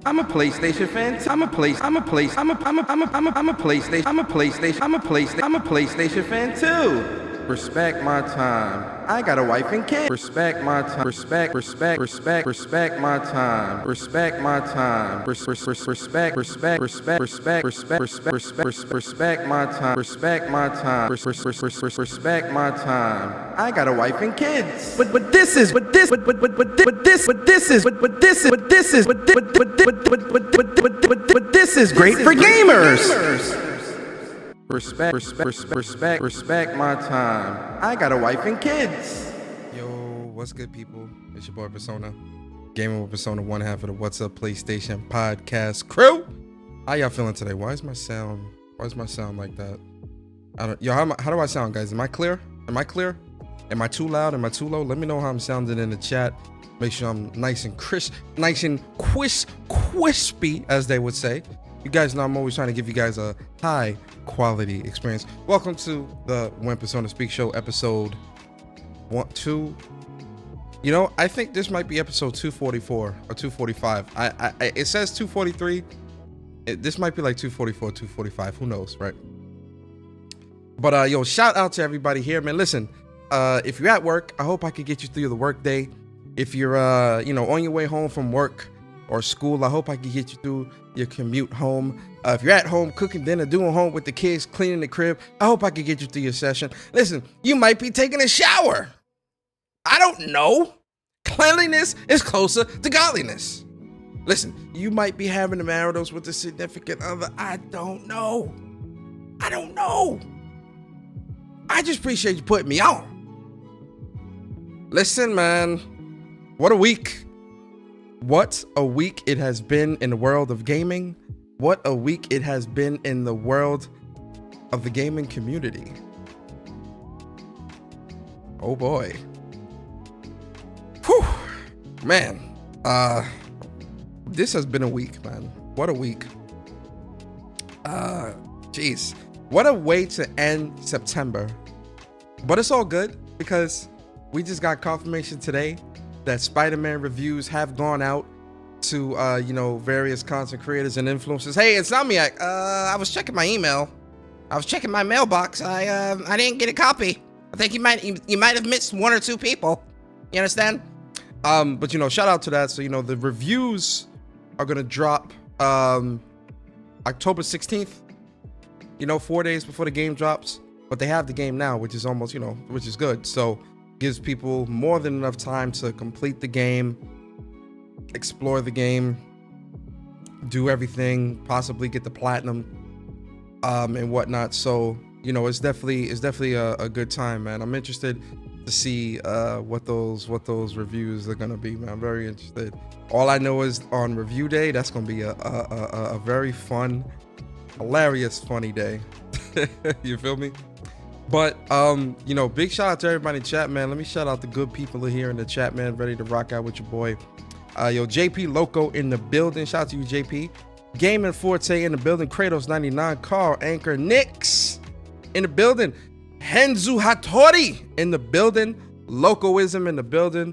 I'm a PlayStation fan. I'm a PlayStation fan too. Respect my time. I got a wife and kids. Respect my time. Respect my time. Respect my time. Respect my time. Respect my time. Respect my time. I got a wife and kids. But this is great for gamers. Respect my time. I got a wife and kids. Yo, what's good, people? It's your boy Persona, gaming with Persona, one half of the What's Up PlayStation podcast crew. How y'all feeling today? Why is my sound like that? How do I sound, guys? Am I clear? Am I too loud? Am I too low? Let me know how I'm sounding in the chat. Make sure I'm nice and crisp, crispy, as they would say. You guys know I'm always trying to give you guys a high quality experience. Welcome to the When Persona Speak Show, episode 2. You know, I think this might be episode 244 or 245. It says 243. This might be like 244, 245. Who knows, right? But yo, shout out to everybody here, man. Listen, if you're at work, I hope I could get you through the work day. If you're on your way home from work or school, I hope I can get you through your commute home. If you're at home cooking dinner, doing home with the kids, cleaning the crib, I hope I can get you through your session. Listen, you might be taking a shower. I don't know. Cleanliness is closer to godliness. Listen, you might be having the marital with a significant other. I don't know. I just appreciate you putting me on. Listen, man, what a week. What a week it has been in the world of gaming. What a week it has been in the world of the gaming community. Oh boy. Whew. Man, this has been a week, man. What a week. Jeez. What a way to end September. But it's all good because we just got confirmation today that Spider-Man reviews have gone out to various content creators and influencers. Hey, Insomniac, I was checking my email. I was checking my mailbox. I didn't get a copy. I think you might have missed one or two people. You understand? But shout out to that. So the reviews are gonna drop October 16th. 4 days before the game drops. But they have the game now, which is almost which is good. So gives people more than enough time to complete the game, explore the game, do everything, possibly get the platinum, and whatnot. So it's definitely a good time, man. I'm interested to see what those reviews are gonna be, man. I'm very interested. All I know is on review day, that's gonna be a very fun, hilarious, funny day. You feel me? But big shout out to everybody in chat, man. Let me shout out the good people here in the chat, man. Ready to rock out with your boy. JP Loco in the building. Shout out to you, JP. Gaming Forte in the building. Kratos 99. Carl Anchor. Nix in the building. Henzu Hattori in the building. Locoism in the building.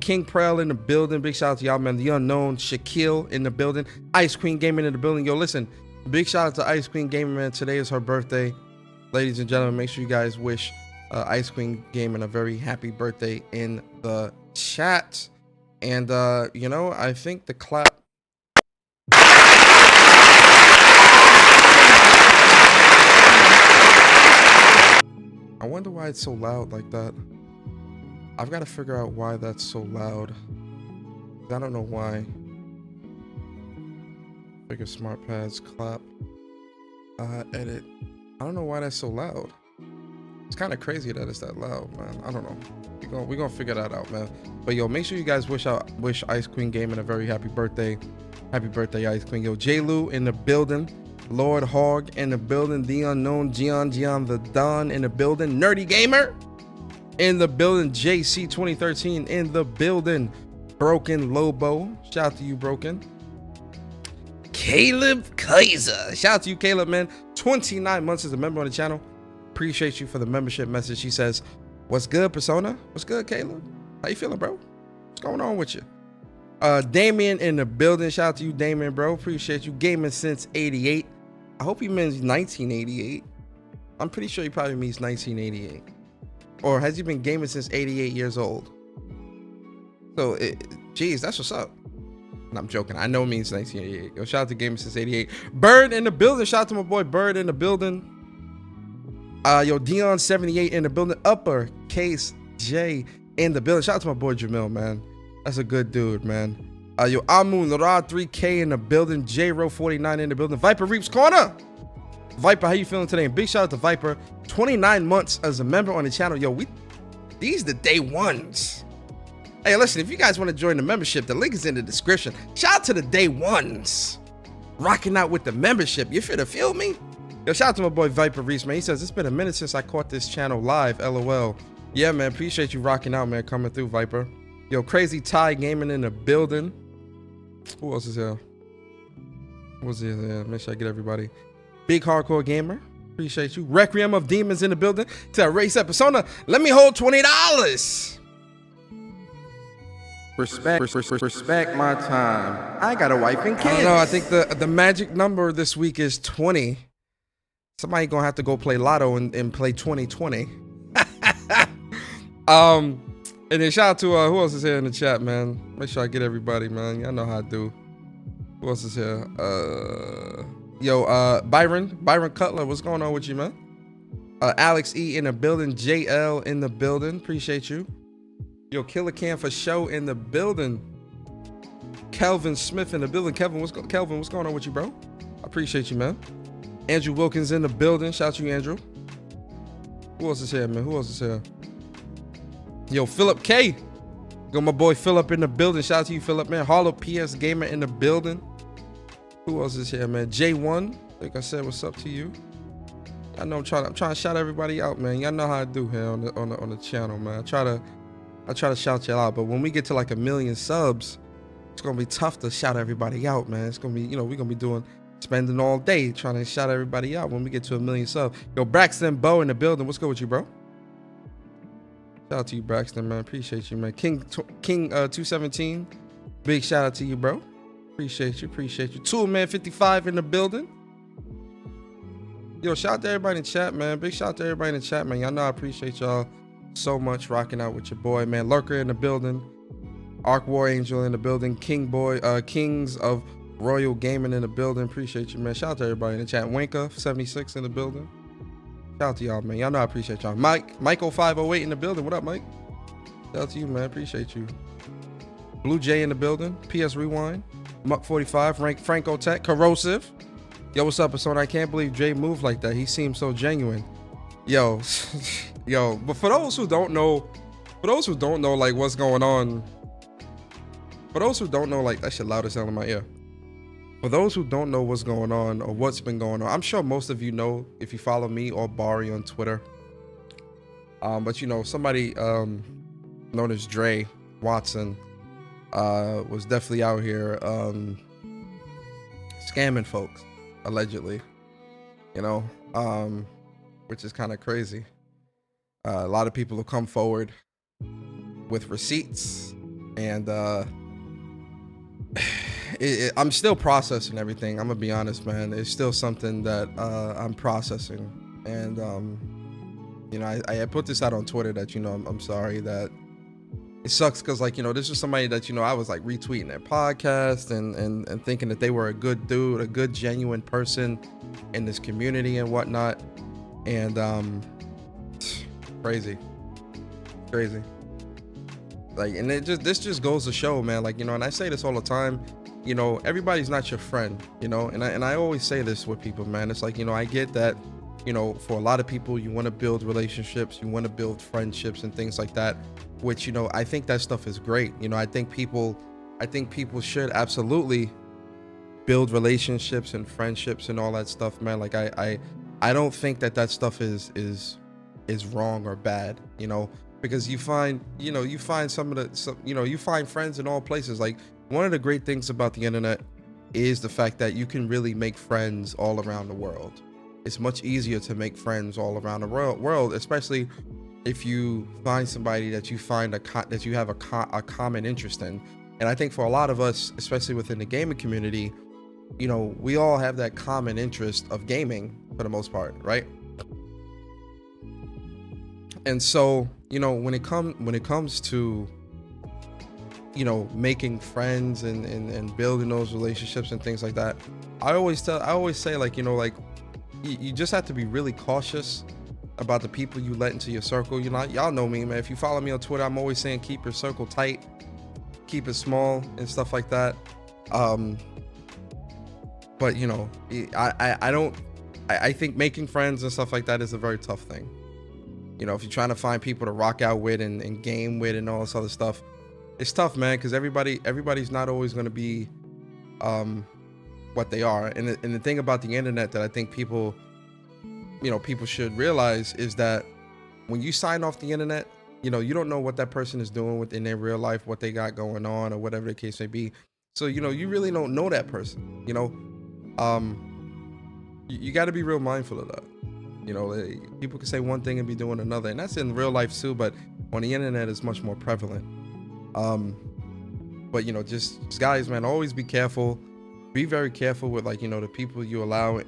King Prel in the building. Big shout out to y'all, man. The Unknown. Shaquille in the building. Ice Queen Gaming in the building. Yo, listen. Big shout out to Ice Queen Gaming, man. Today is her birthday. Ladies and gentlemen, make sure you guys wish Ice Queen Gaming a very happy birthday in the chat. And, I think the clap. I wonder why it's so loud like that. I've got to figure out why that's so loud. I don't know why. Figure smart pads, clap, edit. I don't know why that's so loud. It's kind of crazy that it's that loud, man. I don't know. We're gonna figure that out, man. But yo, make sure you guys wish Ice Queen Gaming a very happy birthday. Happy birthday, Ice Queen. Yo, J. Lou in the building. Lord Hog in the building. The Unknown, Gian the Don in the building. Nerdy Gamer in the building. JC 2013 in the building. Broken Lobo. Shout out to you, Broken. Caleb Kaiser. Shout out to you, Caleb, man. 29 months as a member on the channel. Appreciate you for the membership message. She says, what's good, Persona? What's good, Caleb? How you feeling, bro? What's going on with you? Damien in the building. Shout out to you, Damien, bro. Appreciate you. Gaming since 88. I hope he means 1988. I'm pretty sure he probably means 1988. Or has he been gaming since 88 years old? So, geez, that's what's up. And I'm joking. I know it means 1988. Yo, shout out to gaming since 88. Bird in the building. Shout out to my boy Bird in the building. Yo, Dion78 in the building. Uppercase J in the building. Shout out to my boy Jamil, man. That's a good dude, man. Yo, Amun Rod 3K in the building. J-Ro 49 in the building. Viper Reaps Corner. Viper, how you feeling today? And big shout out to Viper. 29 months as a member on the channel. Yo, these the day ones. Hey, listen, if you guys want to join the membership, the link is in the description. Shout out to the day ones. Rocking out with the membership. You feel me? Yo, shout out to my boy Viper Reese, man. He says, it's been a minute since I caught this channel live, LOL. Yeah, man, appreciate you rocking out, man, coming through, Viper. Yo, Crazy Ty Gaming in the building. Who else is here? What's here? Make sure I get everybody. Big Hardcore Gamer, appreciate you. Requiem of Demons in the building. To Race Persona, let me hold $20. Respect my time. I got a wife and kids. I don't know, I think the magic number this week is 20. Somebody gonna have to go play Lotto and play 2020. And then shout out to who else is here in the chat, man. Make sure I get everybody, man. Y'all know how I do. Who else is here? Yo, Byron Cutler, what's going on with you, man? Alex E in the building. JL in the building. Appreciate you. Yo, Killer Cam for show in the building. Kelvin Smith in the building. Kelvin, what's going on with you, bro? I appreciate you, man. Andrew Wilkins in the building. Shout out to you, Andrew. Who else is here, man? Who else is here? Yo, Philip K. Got my boy Philip in the building. Shout out to you, Philip, man. Hollow PS Gamer in the building. Who else is here, man? J1. Like I said, what's up to you? I know I'm trying to shout everybody out, man. Y'all know how I do here on the channel, man. I try to shout y'all out, but when we get to like 1 million subs, it's gonna be tough to shout everybody out, man. It's gonna be, we're gonna be spending all day trying to shout everybody out when we get to 1 million subs. Yo, Braxton Bow in the building. What's good with you, bro? Shout out to you, Braxton, man. Appreciate you, man. King 217. Big shout out to you, bro. Appreciate you. Toolman 55 in the building. Yo, shout out to everybody in the chat, man. Big shout out to everybody in the chat, man. Y'all know I appreciate y'all so much rocking out with your boy, man. Lurker in the building. Arc War Angel in the building. Kings of Royal Gaming in the building. Appreciate you, man. Shout out to everybody in the chat. Winka 76 in the building. Shout out to y'all, man. Y'all know I appreciate y'all. Michael 508 in the building. What up, Mike? Shout out to you, man. Appreciate you. Blue Jay in the building. PS Rewind. Muck 45. Franco Tech. Corrosive. Yo, what's up, Persona? I can't believe Jay moved like that. He seems so genuine. Yo, but for those who don't know, like what's going on, for those who don't know, like that shit loud as hell in my ear. For those who don't know what's going on or what's been going on, I'm sure most of you know if you follow me or Bari on Twitter. But somebody known as Dre Watson was definitely out here scamming folks, allegedly. Which is kind of crazy. A lot of people have come forward with receipts, and I'm still processing everything. I'm gonna be honest, man. It's still something that I'm processing, and I put this out on Twitter that I'm sorry that it sucks, because this was somebody that I was like retweeting their podcast and thinking that they were a good dude, a good genuine person in this community and whatnot. And crazy like, and this just goes to show, man, like, and I say this all the time, everybody's not your friend, and I always say this with people, man. It's like, I get that, for a lot of people, you want to build relationships, you want to build friendships and things like that, which, I think that stuff is great. I think people should absolutely build relationships and friendships and all that stuff, man. Like, I don't think that stuff is wrong or bad, because you find friends in all places. Like, one of the great things about the internet is the fact that you can really make friends all around the world. It's much easier to make friends all around the world, especially if you find somebody that you find that you have a common interest in. And I think for a lot of us, especially within the gaming community, you know, we all have that common interest of gaming for the most part, right? And so, you know, when it comes to, you know, making friends and building those relationships and things like that, I always say, like, you know, like, you just have to be really cautious about the people you let into your circle. You know, y'all know me, man. If you follow me on Twitter, I'm always saying keep your circle tight, keep it small and stuff like that. But you know, I think making friends and stuff like that is a very tough thing. You know, if you're trying to find people to rock out with and game with and all this other stuff, it's tough, man, because everybody's not always going to be what they are. And the thing about the internet that I think people should realize is that when you sign off the internet, you know, you don't know what that person is doing within their real life, what they got going on, or whatever the case may be. So, you know, you really don't know that person. You know, you got to be real mindful of that. You know, people can say one thing and be doing another, and that's in real life too, but on the internet it's much more prevalent. But you know, just guys, man, always be careful. Be very careful with, like, you know, the people you allow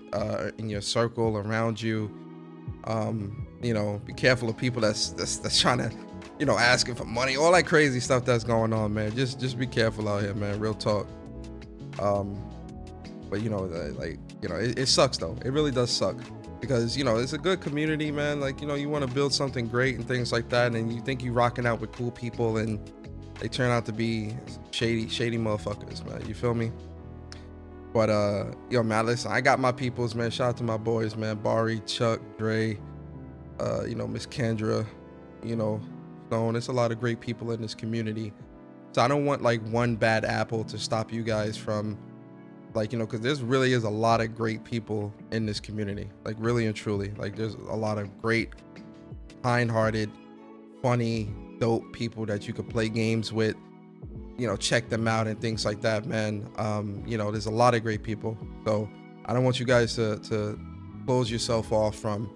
in your circle around you. You know, be careful of people that's trying to, you know, asking for money, all that crazy stuff that's going on, man. Just be careful out here, man. Real talk. But you know, like, you know, it sucks though. It really does suck, because, you know, it's a good community, man. Like, you know, you want to build something great and things like that, and you think you rocking out with cool people, and they turn out to be shady motherfuckers, man. You feel me? But yo, man, listen, I got my peoples, man. Shout out to my boys, man. Bari, Chuck, Dre, you know, Miss Kendra, you know, Stone. There's a lot of great people in this community. So I don't want, like, one bad apple to stop you guys from, like, you know, because there really is a lot of great people in this community, like, really and truly. Like, there's a lot of great, kind-hearted, funny, dope people that you could play games with. You know, check them out and things like that, man. You know, there's a lot of great people. So I don't want you guys to close yourself off from,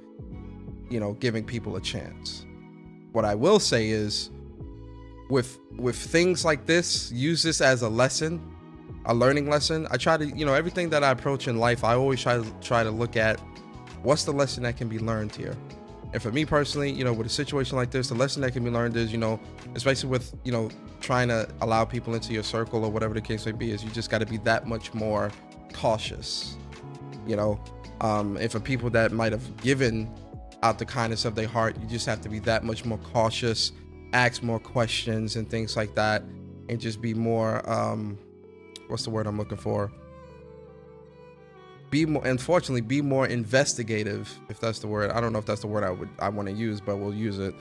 you know, giving people a chance. What I will say is, with things like this, use this as a lesson, a learning lesson. I try to, you know, everything that I approach in life, I always try to look at what's the lesson that can be learned here. And for me personally, you know, with a situation like this, the lesson that can be learned is, you know, especially with, you know, trying to allow people into your circle or whatever the case may be, is you just got to be that much more cautious. You know, and for people that might have given out the kindness of their heart, you just have to be that much more cautious, ask more questions and things like that, and just be more, what's the word I'm looking for? Be more investigative, if that's the word. I don't know if that's the word I want to use, but we'll use it.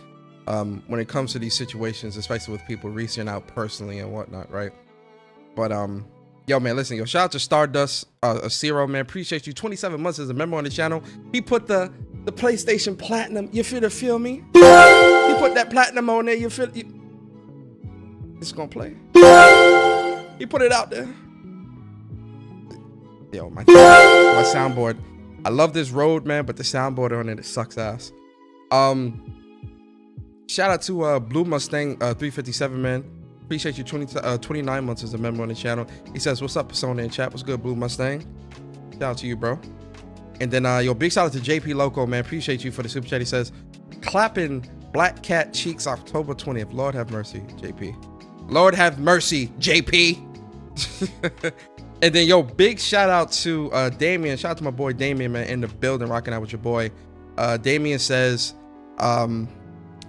When it comes to these situations, especially with people reaching out personally and whatnot, right? But yo, man, listen, yo, shout out to Stardust, Zero, man. Appreciate you. 27 months as a member on the channel. He put the PlayStation Platinum. You feel me? He put that platinum on there. It's gonna play. He put it out there. Yo, my soundboard. I love this Rode, man, but the soundboard on it sucks ass. Shout out to Blue Mustang 357, man. Appreciate you. 29 months as a member on the channel. He says, "What's up, Persona in chat? What's good, Blue Mustang?" Shout out to you, bro. And then yo, big shout out to JP Loco, man. Appreciate you for the super chat. He says, "Clapping Black Cat Cheeks October 20th. Lord have mercy, JP. Lord have mercy, JP." And then, yo, big shout out to Damien. Shout out to my boy Damien, man, in the building, rocking out with your boy. Damien says,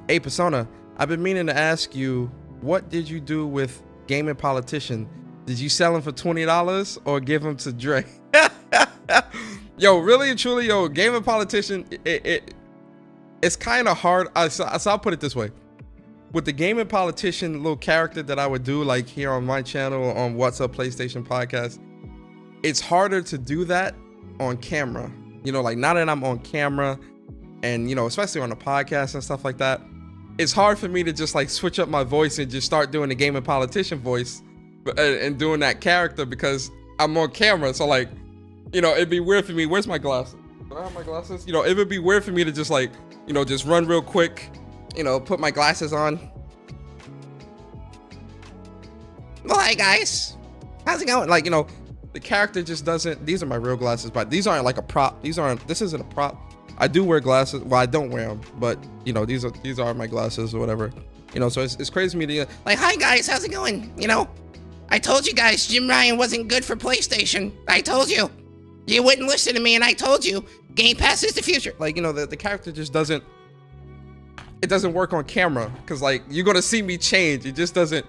"Hey, Persona, I've been meaning to ask you, what did you do with Gaming Politician? Did you sell him for $20 or give him to Dre?" Yo, really and truly, yo, Gaming Politician, it's kind of hard. So I'll put it this way. With the Gaming Politician little character that I would do, like here on my channel, on What's Up PlayStation podcast, it's harder to do that on camera. You know, like now that I'm on camera and, you know, especially on a podcast and stuff like that, it's hard for me to just like switch up my voice and just start doing the Gaming Politician voice and doing that character, because I'm on camera. So like, you know, it'd be weird for me. Where's my glasses? Do I have my glasses? You know, it would be weird for me to just like, you know, just run real quick, you know, put my glasses on. Like, hi guys, how's it going? Like, you know, the character just doesn't. These are my real glasses, but these aren't like a prop. This isn't a prop. I do wear glasses. Well, I don't wear them, but you know, these are my glasses or whatever. You know, so it's crazy to me to like, hi guys, how's it going? You know, I told you guys Jim Ryan wasn't good for PlayStation. I told you. You wouldn't listen to me, and I told you Game Pass is the future. Like, you know, the character just doesn't. It doesn't work on camera because like you're gonna see me change. It just doesn't.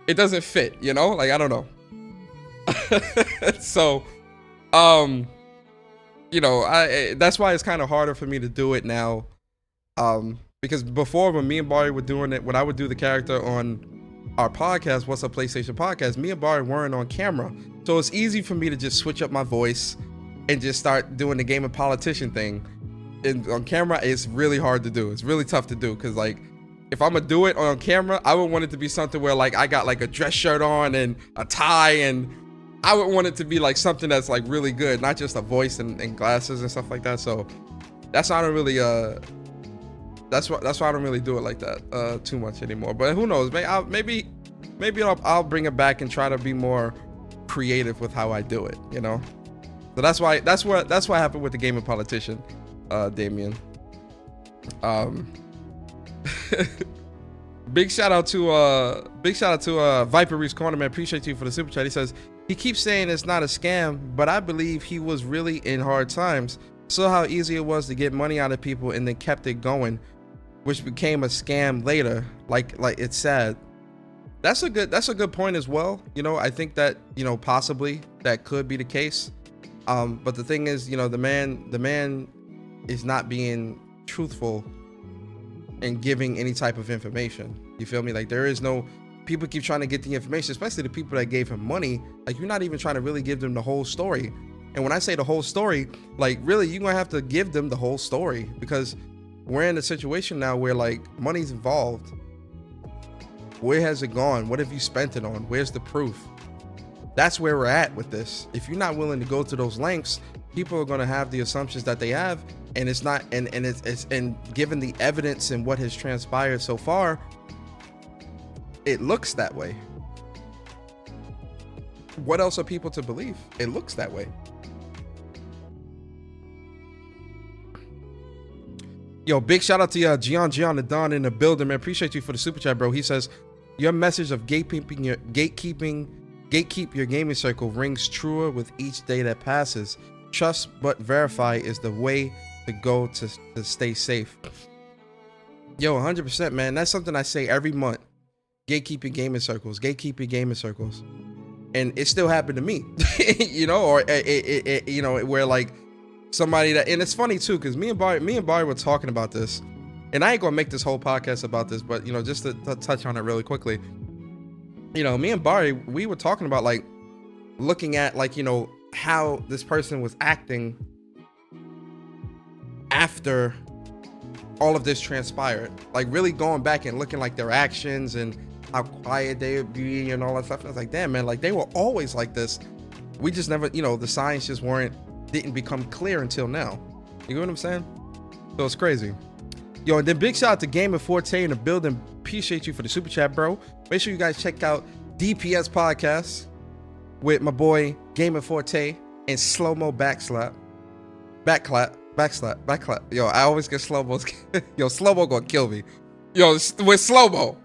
It doesn't fit. You know, like I don't know. So, you know, that's why it's kind of harder for me to do it now. Because before when me and Barry were doing it, when I would do the character on our podcast, What's Up PlayStation Podcast, me and Barry weren't on camera. So it's easy for me to just switch up my voice and just start doing the game of politician thing. And on camera, it's really hard to do. It's really tough to do because like, if I'm gonna do it on camera, I would want it to be something where like I got like a dress shirt on and a tie, and I would want it to be like something that's like really good, not just a voice and glasses and stuff like that. So that's why I don't really that's why I don't really do it like that too much anymore. But who knows? Maybe I'll bring it back and try to be more creative with how I do it. You know. So that's what happened with the Game of Politician, Damien. Big shout out to Viper Reese Corner, man. Appreciate you for the super chat. He says he keeps saying it's not a scam, but I believe he was really in hard times. Saw how easy it was to get money out of people and then kept it going, which became a scam later. Like it's sad. That's a good point as well. You know, I think that, you know, possibly that could be the case. But the thing is, you know, the man is not being truthful and giving any type of information. You feel me? Like there is no, people keep trying to get the information, especially the people that gave him money. Like you're not even trying to really give them the whole story. And when I say the whole story, like really you're gonna have to give them the whole story, because we're in a situation now where like money's involved. Where has it gone? What have you spent it on? Where's the proof? That's where we're at with this. If you're not willing to go to those lengths, people are gonna have the assumptions that they have, and it's not, and given the evidence and what has transpired so far, it looks that way. What else are people to believe? It looks that way. Yo, big shout out to Gian the Don in the building, man. Appreciate you for the super chat, bro. He says your message of gatekeep your gaming circle rings truer with each day that passes. Trust but verify is the way to go to stay safe. Yo, 100%, man. That's something I say every month. Gatekeep your gaming circles. Gatekeep your gaming circles. And it still happened to me, you know, or you know, where like somebody that, and it's funny too, because me and Barry were talking about this, and I ain't gonna make this whole podcast about this, but you know, just to touch on it really quickly. You know, me and Barry, we were talking about like looking at like, you know, how this person was acting after all of this transpired, like really going back and looking like their actions and how quiet they would be and all that stuff. And I was like, damn, man, like they were always like this. We just never, you know, the signs just didn't become clear until now. You know what I'm saying? So it's crazy. Yo, and then big shout out to Game of Forte in the building. Appreciate you for the super chat, bro. Make sure you guys check out DPS Podcast with my boy Game of Forte and slow-mo backslap. Yo, I always get slow-mo. Yo, slow-mo gonna kill me. Yo, with slow-mo,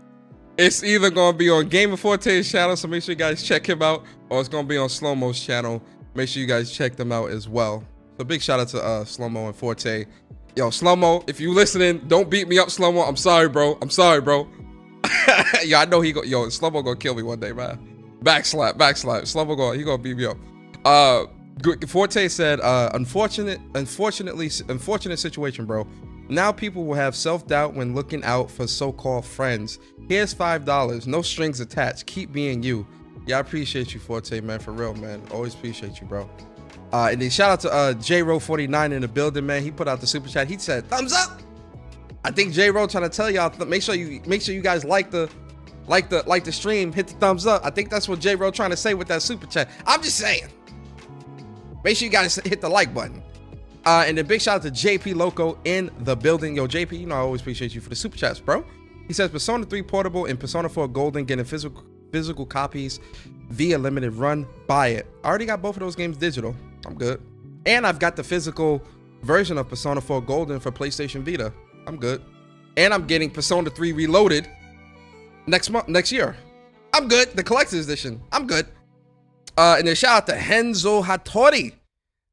it's either gonna be on Game of Forte's channel, so make sure you guys check him out, or it's gonna be on Slow-mo's channel. Make sure you guys check them out as well. So big shout out to Slow-mo and Forte. Yo, Slow-mo, if you listening, don't beat me up, Slow-mo. I'm sorry, bro. Yo, I know yo, Slow-mo gonna kill me one day, man. Backslap. Slow-mo he gonna beat me up. Forte said, unfortunate situation, bro. Now people will have self-doubt when looking out for so-called friends. Here's $5, no strings attached. Keep being you. Yeah, I appreciate you, Forte, man, for real, man. Always appreciate you, bro. And then shout out to JRo49 in the building, man. He put out the super chat. He said, thumbs up. I think JRo trying to tell y'all, make sure you guys like the stream, hit the thumbs up. I think that's what JRo trying to say with that super chat. I'm just saying. Make sure you guys hit the like button. And then big shout out to JP Loco in the building. Yo, JP, you know I always appreciate you for the super chats, bro. He says Persona 3 Portable and Persona 4 Golden getting physical copies via limited run, buy it. I already got both of those games digital. I'm good. And I've got the physical version of Persona 4 Golden for PlayStation Vita. I'm good. And I'm getting Persona 3 Reloaded next year. I'm good. The collector's edition. I'm good. And then shout out to Henzo Hattori.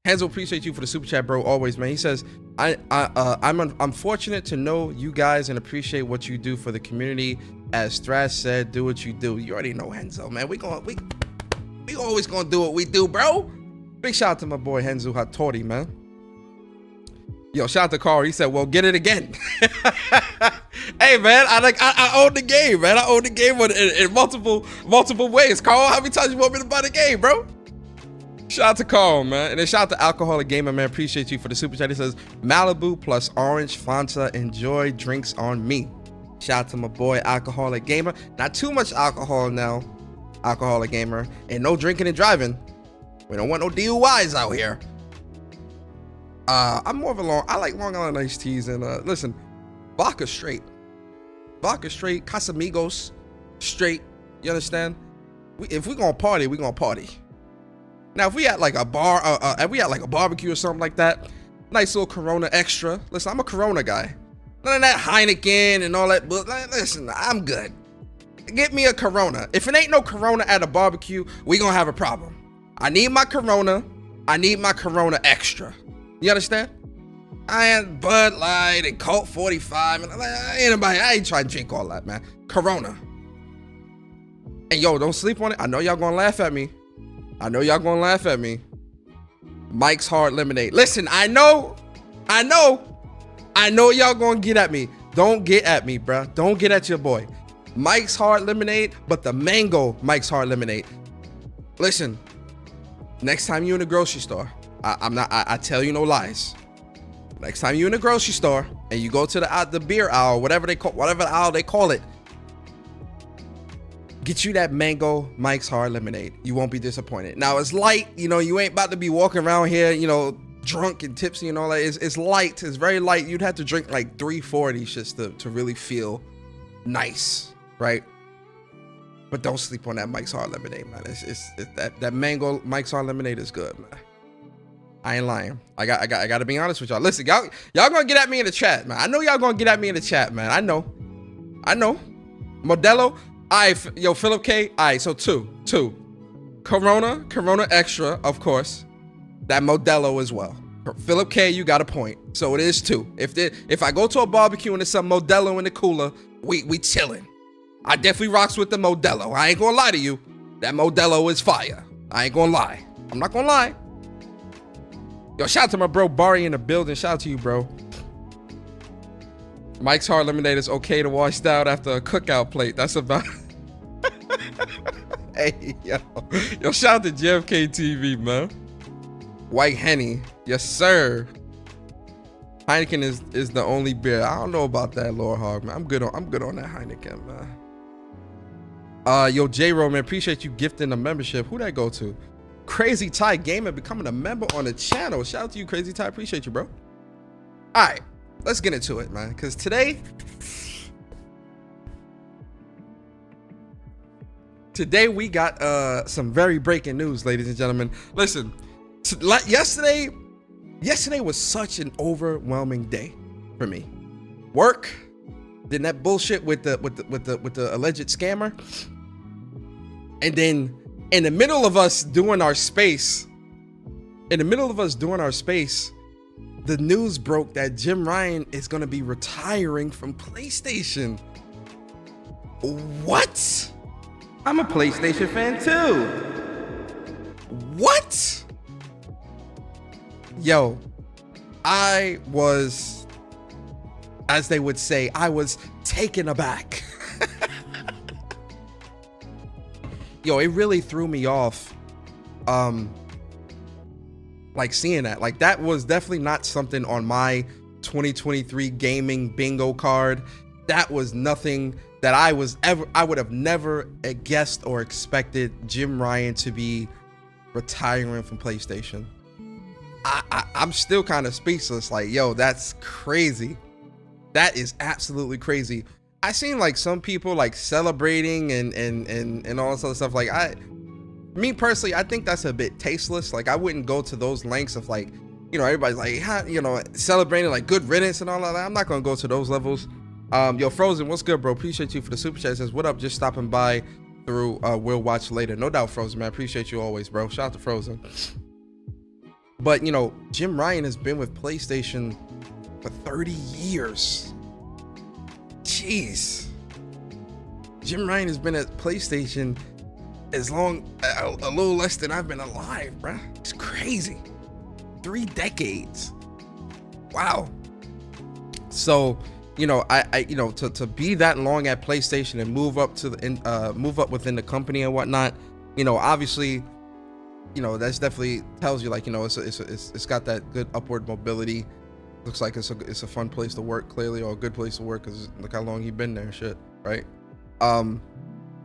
Henzo, appreciate you for the super chat, bro. Always, man. He says, I'm fortunate to know you guys and appreciate what you do for the community. As Thrash said, do what you do. You already know, Henzo, man. We always gonna do what we do, bro. Big shout out to my boy Henzo Hattori, man. Yo, shout out to Carl. He said, well, get it again. Hey, man, I own the game, man. I own the game in multiple ways. Carl, how many times you want me to buy the game, bro? Shout out to Carl, man. And then shout out to Alcoholic Gamer, man. Appreciate you for the super chat. He says, Malibu plus orange Fanta. Enjoy, drinks on me. Shout out to my boy Alcoholic Gamer. Not too much alcohol now, Alcoholic Gamer. And no drinking and driving. We don't want no DUIs out here. I'm more of I like Long Island iced teas. And listen, vodka straight. Vodka straight. Casamigos straight. You understand? If we gonna party, we gonna party. Now, if we at like a bar, if we at like a barbecue or something like that, nice little Corona extra. Listen, I'm a Corona guy. None of that Heineken and all that. But listen, I'm good. Get me a Corona. If it ain't no Corona at a barbecue, we gonna have a problem. I need my Corona. I need my Corona extra. You understand? I had Bud Light and Colt 45 and I ain't trying to drink all that, man. Corona. And yo, don't sleep on it. I know y'all gonna laugh at me. Mike's Hard Lemonade. Listen, I know y'all gonna get at me. Don't get at me, bruh. Don't get at your boy. Mike's Hard Lemonade, but the mango Mike's Hard Lemonade. Listen, next time you in the grocery store, I tell you no lies. Next time you in the grocery store and you go to the beer aisle, whatever aisle they call it, get you that mango Mike's Hard Lemonade. You won't be disappointed. Now it's light, you ain't about to be walking around here, drunk and tipsy and all that. It's light. It's very light. You'd have to drink like 340 just to really feel nice, right? But don't sleep on that Mike's Hard Lemonade, man. It's that mango Mike's Hard Lemonade is good, man. I ain't lying. I got to be honest with y'all. Listen, y'all gonna get at me in the chat, man. I know y'all gonna get at me in the chat, man. I know. Modelo. Yo, Philip K. So two. Corona Extra, of course. That Modelo as well. Philip K, you got a point. So it is 2. If I go to a barbecue and there's some Modelo in the cooler, we chilling. I definitely rocks with the Modelo. I ain't gonna lie to you. That Modelo is fire. I ain't gonna lie. I'm not gonna lie. Yo, shout out to my bro Barry in the building. Shout out to you, bro. Mike's Hard Lemonade is okay to wash down after a cookout plate. That's about... Hey, yo, shout out to JFK TV, man. White Henny, yes sir. Heineken is the only beer. I don't know about that, Lord Hog, man. I'm good on that Heineken, man. Yo, J-Ro, man, appreciate you gifting a membership. Who that go to? Crazy Ty Gamer becoming a member on the channel. Shout out to you, Crazy Ty. Appreciate you, bro. All right, let's get into it, man. Because today we got some very breaking news, ladies and gentlemen. Listen, yesterday was such an overwhelming day for me. Work, then that bullshit with the alleged scammer, and then in the middle of us doing our space, the news broke that Jim Ryan is going to be retiring from PlayStation. What? I'm a PlayStation fan too. What? Yo, I was, as they would say, I was taken aback. Yo, it really threw me off. Like seeing that, like that was definitely not something on my 2023 gaming bingo card. That was nothing that I would have never guessed or expected Jim Ryan to be retiring from PlayStation. I'm still kind of speechless. Like, yo, that's crazy. That is absolutely crazy. I seen like some people like celebrating and all this other stuff. Like me personally, I think that's a bit tasteless. Like I wouldn't go to those lengths of like, you know, everybody's like, you know, celebrating like good riddance and all of that. I'm not gonna go to those levels. Yo, Frozen, what's good, bro? Appreciate you for the super chat. It says, what up? Just stopping by through. We'll watch later. No doubt, Frozen, man. Appreciate you always, bro. Shout out to Frozen. But you know, Jim Ryan has been with PlayStation for 30 years. Jeez. Jim Ryan has been at PlayStation as long, a little less than I've been alive, bruh. It's crazy. 3 decades. Wow. So, you know, I you know, to be that long at PlayStation and move up to the move up within the company and whatnot, you know, obviously, you know, that's definitely tells you like, you know, it's got that good upward mobility. Looks like it's a fun place to work, clearly, or a good place to work, because look how long you've been there and shit, right? And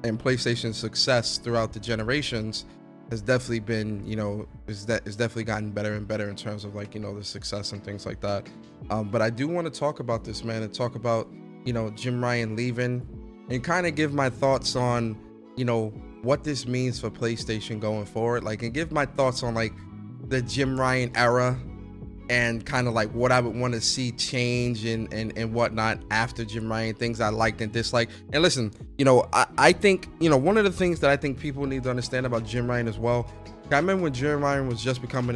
PlayStation's success throughout the generations has definitely been, you know, is definitely gotten better and better in terms of like, you know, the success and things like that. But I do want to talk about this, man, and talk about, you know, Jim Ryan leaving and kind of give my thoughts on, you know, what this means for PlayStation going forward, like, and give my thoughts on like the Jim Ryan era and kind of like what I would want to see change and whatnot after Jim Ryan, things I liked and disliked. And listen, you know, I think, you know, one of the things that I think people need to understand about Jim Ryan as well, I remember when Jim Ryan was just becoming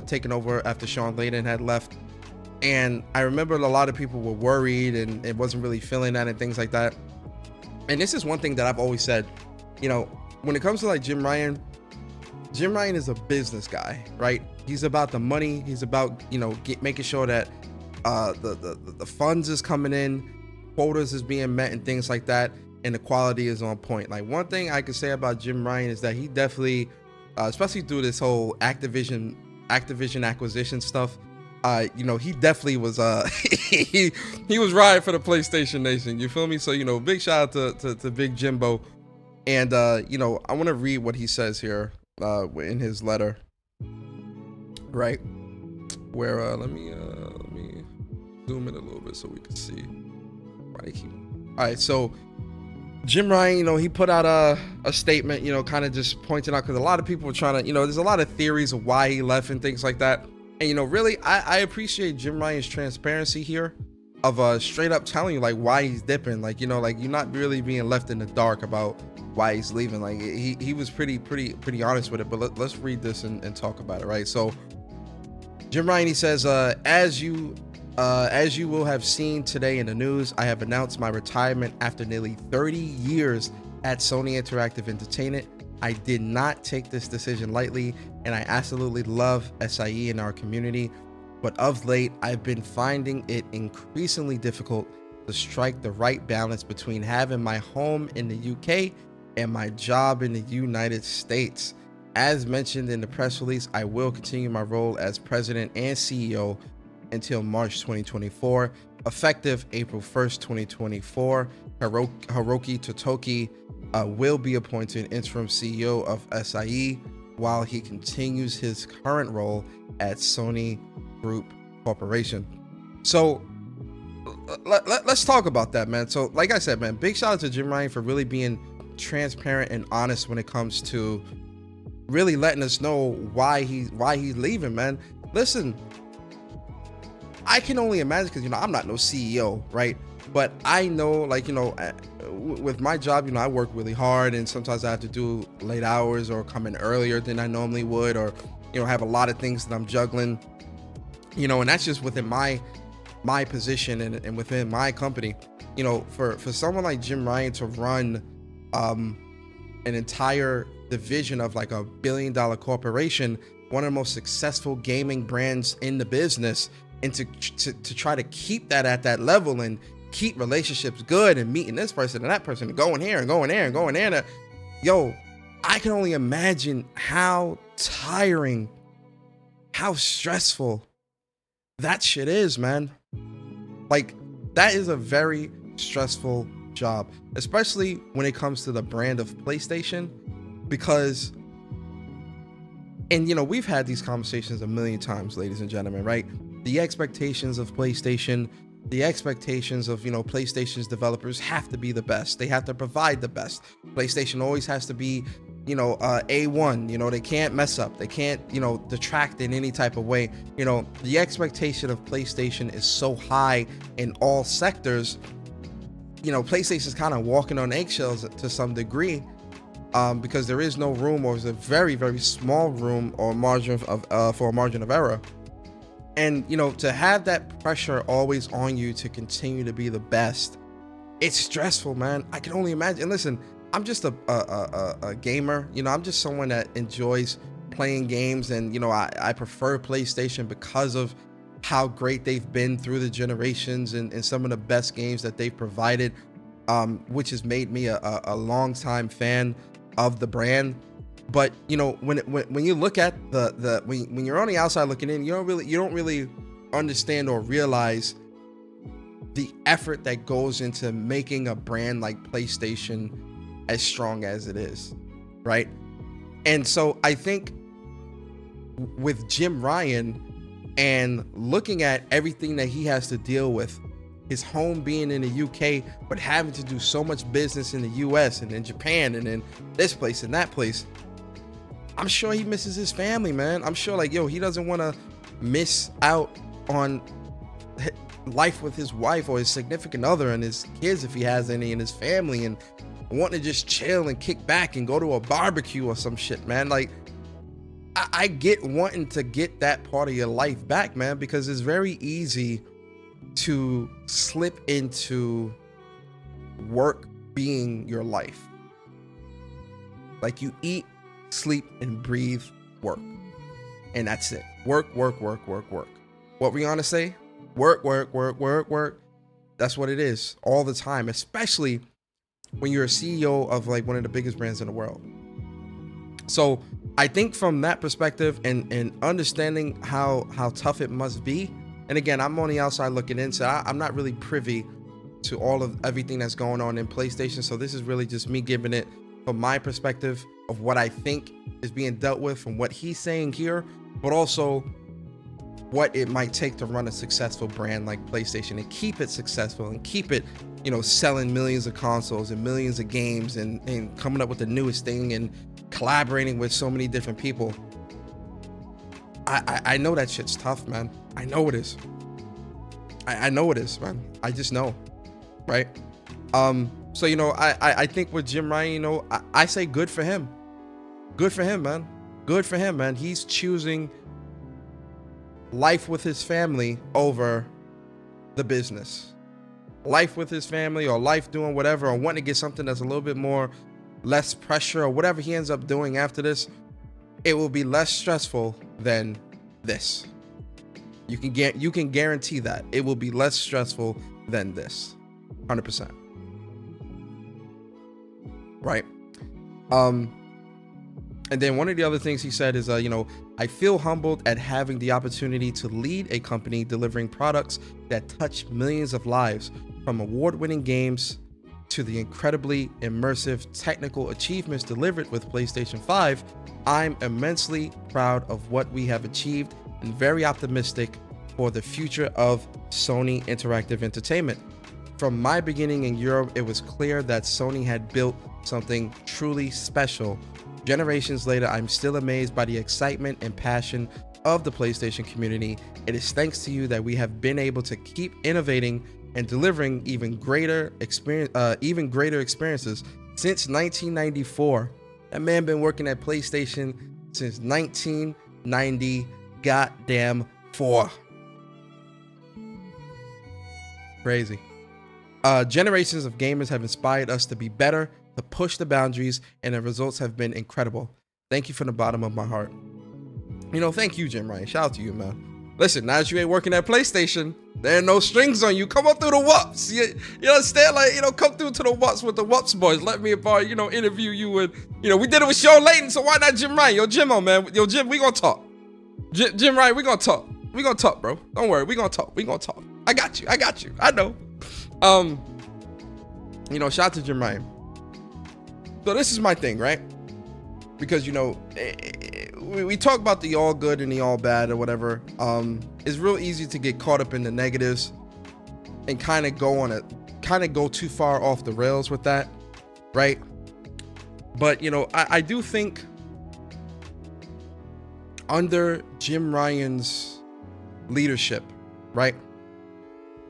taking over after Sean Layden had left, and I remember a lot of people were worried and it wasn't really feeling that and things like that. And this is one thing that I've always said, you know, when it comes to like Jim Ryan is a business guy, right? He's about the money. He's about, you know, making sure that the funds is coming in, quotas is being met and things like that, and the quality is on point. Like, one thing I can say about Jim Ryan is that he definitely, especially through this whole Activision acquisition stuff, you know, he definitely was he was riding for the PlayStation Nation. You feel me? So, you know, big shout out to Big Jimbo. And you know, I want to read what he says here in his letter, right? Where let me zoom in a little bit so we can see. All right, so Jim Ryan, you know, he put out a statement, you know, kind of just pointing out, because a lot of people were trying to, you know, there's a lot of theories of why he left and things like that. And, you know, really, I appreciate Jim Ryan's transparency here of straight up telling you like why he's dipping. Like, you know, like you're not really being left in the dark about why he's leaving. Like he was pretty honest with it. But let's read this and talk about it, right? So Jim Ryan, he says, as you will have seen today in the news, I have announced my retirement after nearly 30 years at Sony Interactive Entertainment. I did not take this decision lightly, and I absolutely love SIE in our community. But of late, I've been finding it increasingly difficult to strike the right balance between having my home in the UK and my job in the United States. As mentioned in the press release, I will continue my role as president and CEO until March 2024. Effective April 1st, 2024, Hiroki Totoki will be appointed interim CEO of SIE while he continues his current role at Sony Group Corporation. So let's talk about that, man. So like I said, man, big shout out to Jim Ryan for really being transparent and honest when it comes to really letting us know why he's leaving, man. Listen, I can only imagine, because, you know, I'm not no CEO, right? But I know, like, you know, with my job, you know, I work really hard, and sometimes I have to do late hours or come in earlier than I normally would, or, you know, have a lot of things that I'm juggling, you know, and that's just within my position and within my company. You know, for someone like Jim Ryan to run an entire division of like $1 billion corporation, one of the most successful gaming brands in the business, and to try to keep that at that level and keep relationships good and meeting this person and that person and going here and going there and going there. Yo, I can only imagine how tiring, how stressful that shit is, man. Like, that is a very stressful job, especially when it comes to the brand of PlayStation, because, and you know, we've had these conversations a million times, ladies and gentlemen, right? The expectations of PlayStation the expectations of, PlayStation's developers have to be the best. They have to provide the best. PlayStation always has to be, A1. They can't mess up. They can't, detract in any type of way. The expectation of PlayStation is so high in all sectors. PlayStation's kind of walking on eggshells to some degree, because there is no room, or is a very, very small room or margin of for a margin of error. And to have that pressure always on you to continue to be the best, it's stressful, man. I can only imagine. Listen, I'm just a gamer. I'm just someone that enjoys playing games, and I prefer PlayStation because of how great they've been through the generations, and some of the best games that they've provided, which has made me a long-time fan of the brand. But when you look at when you're on the outside looking in, you don't really understand or realize the effort that goes into making a brand like PlayStation as strong as it is, right? And so I think with Jim Ryan and looking at everything that he has to deal with, his home being in the UK, but having to do so much business in the US and in Japan and in this place and that place, I'm sure he misses his family, man. I'm sure, he doesn't want to miss out on life with his wife or his significant other and his kids, if he has any, and his family, and wanting to just chill and kick back and go to a barbecue or some shit, man. I get wanting to get that part of your life back, man, because it's very easy to slip into work being your life. You eat, sleep, and breathe work, and that's it. Work. What Rihanna say? Work. That's what it is all the time, especially when you're a CEO of one of the biggest brands in the world. So I think from that perspective, and understanding how tough it must be, and again, I'm on the outside looking in, so I'm not really privy to all of everything that's going on in PlayStation. So this is really just me giving it from my perspective of what I think is being dealt with from what he's saying here, but also what it might take to run a successful brand like PlayStation and keep it successful and keep it, selling millions of consoles and millions of games and coming up with the newest thing and collaborating with so many different people. I know that shit's tough, man. I know it is. I know it is, man. I just know, right? So, I think with Jim Ryan, I say good for him. Good for him, man. Good for him, man. He's choosing life with his family over the business. Life with his family, or life doing whatever, or wanting to get something that's a little bit more, less pressure, or whatever he ends up doing after this, it will be less stressful than this. You can guarantee that it will be less stressful than this, 100%. Right? And then one of the other things he said is, I feel humbled at having the opportunity to lead a company delivering products that touch millions of lives, from award-winning games to the incredibly immersive technical achievements delivered with PlayStation 5. I'm immensely proud of what we have achieved and very optimistic for the future of Sony Interactive Entertainment. From my beginning in Europe, it was clear that Sony had built something truly special. Generations later, I'm still amazed by the excitement and passion of the PlayStation community. It is thanks to you that we have been able to keep innovating and delivering even greater experiences since 1994. That man been working at PlayStation since 1990 goddamn 4. Crazy. Generations of gamers have inspired us to be better, to push the boundaries, and the results have been incredible. Thank you from the bottom of my heart. Thank you, Jim Ryan. Shout out to you, man. Listen, now that you ain't working at PlayStation, there are no strings on you. Come up through the WUPs. You understand? Come through to the WUPs with the WUPs boys. Let me, interview you with, we did it with Sean Layton, so why not Jim Ryan? Yo, Jim, man. Yo, Jim, we gonna talk. Jim Ryan, we gonna talk. We gonna talk, bro. Don't worry. We gonna talk. I got you. I know. Shout out to Jim Ryan. So this is my thing, right? Because, we talk about the all good and the all bad or whatever. It's real easy to get caught up in the negatives. and kind of go too far off the rails with that, right? But you know, I do think under Jim Ryan's leadership, right?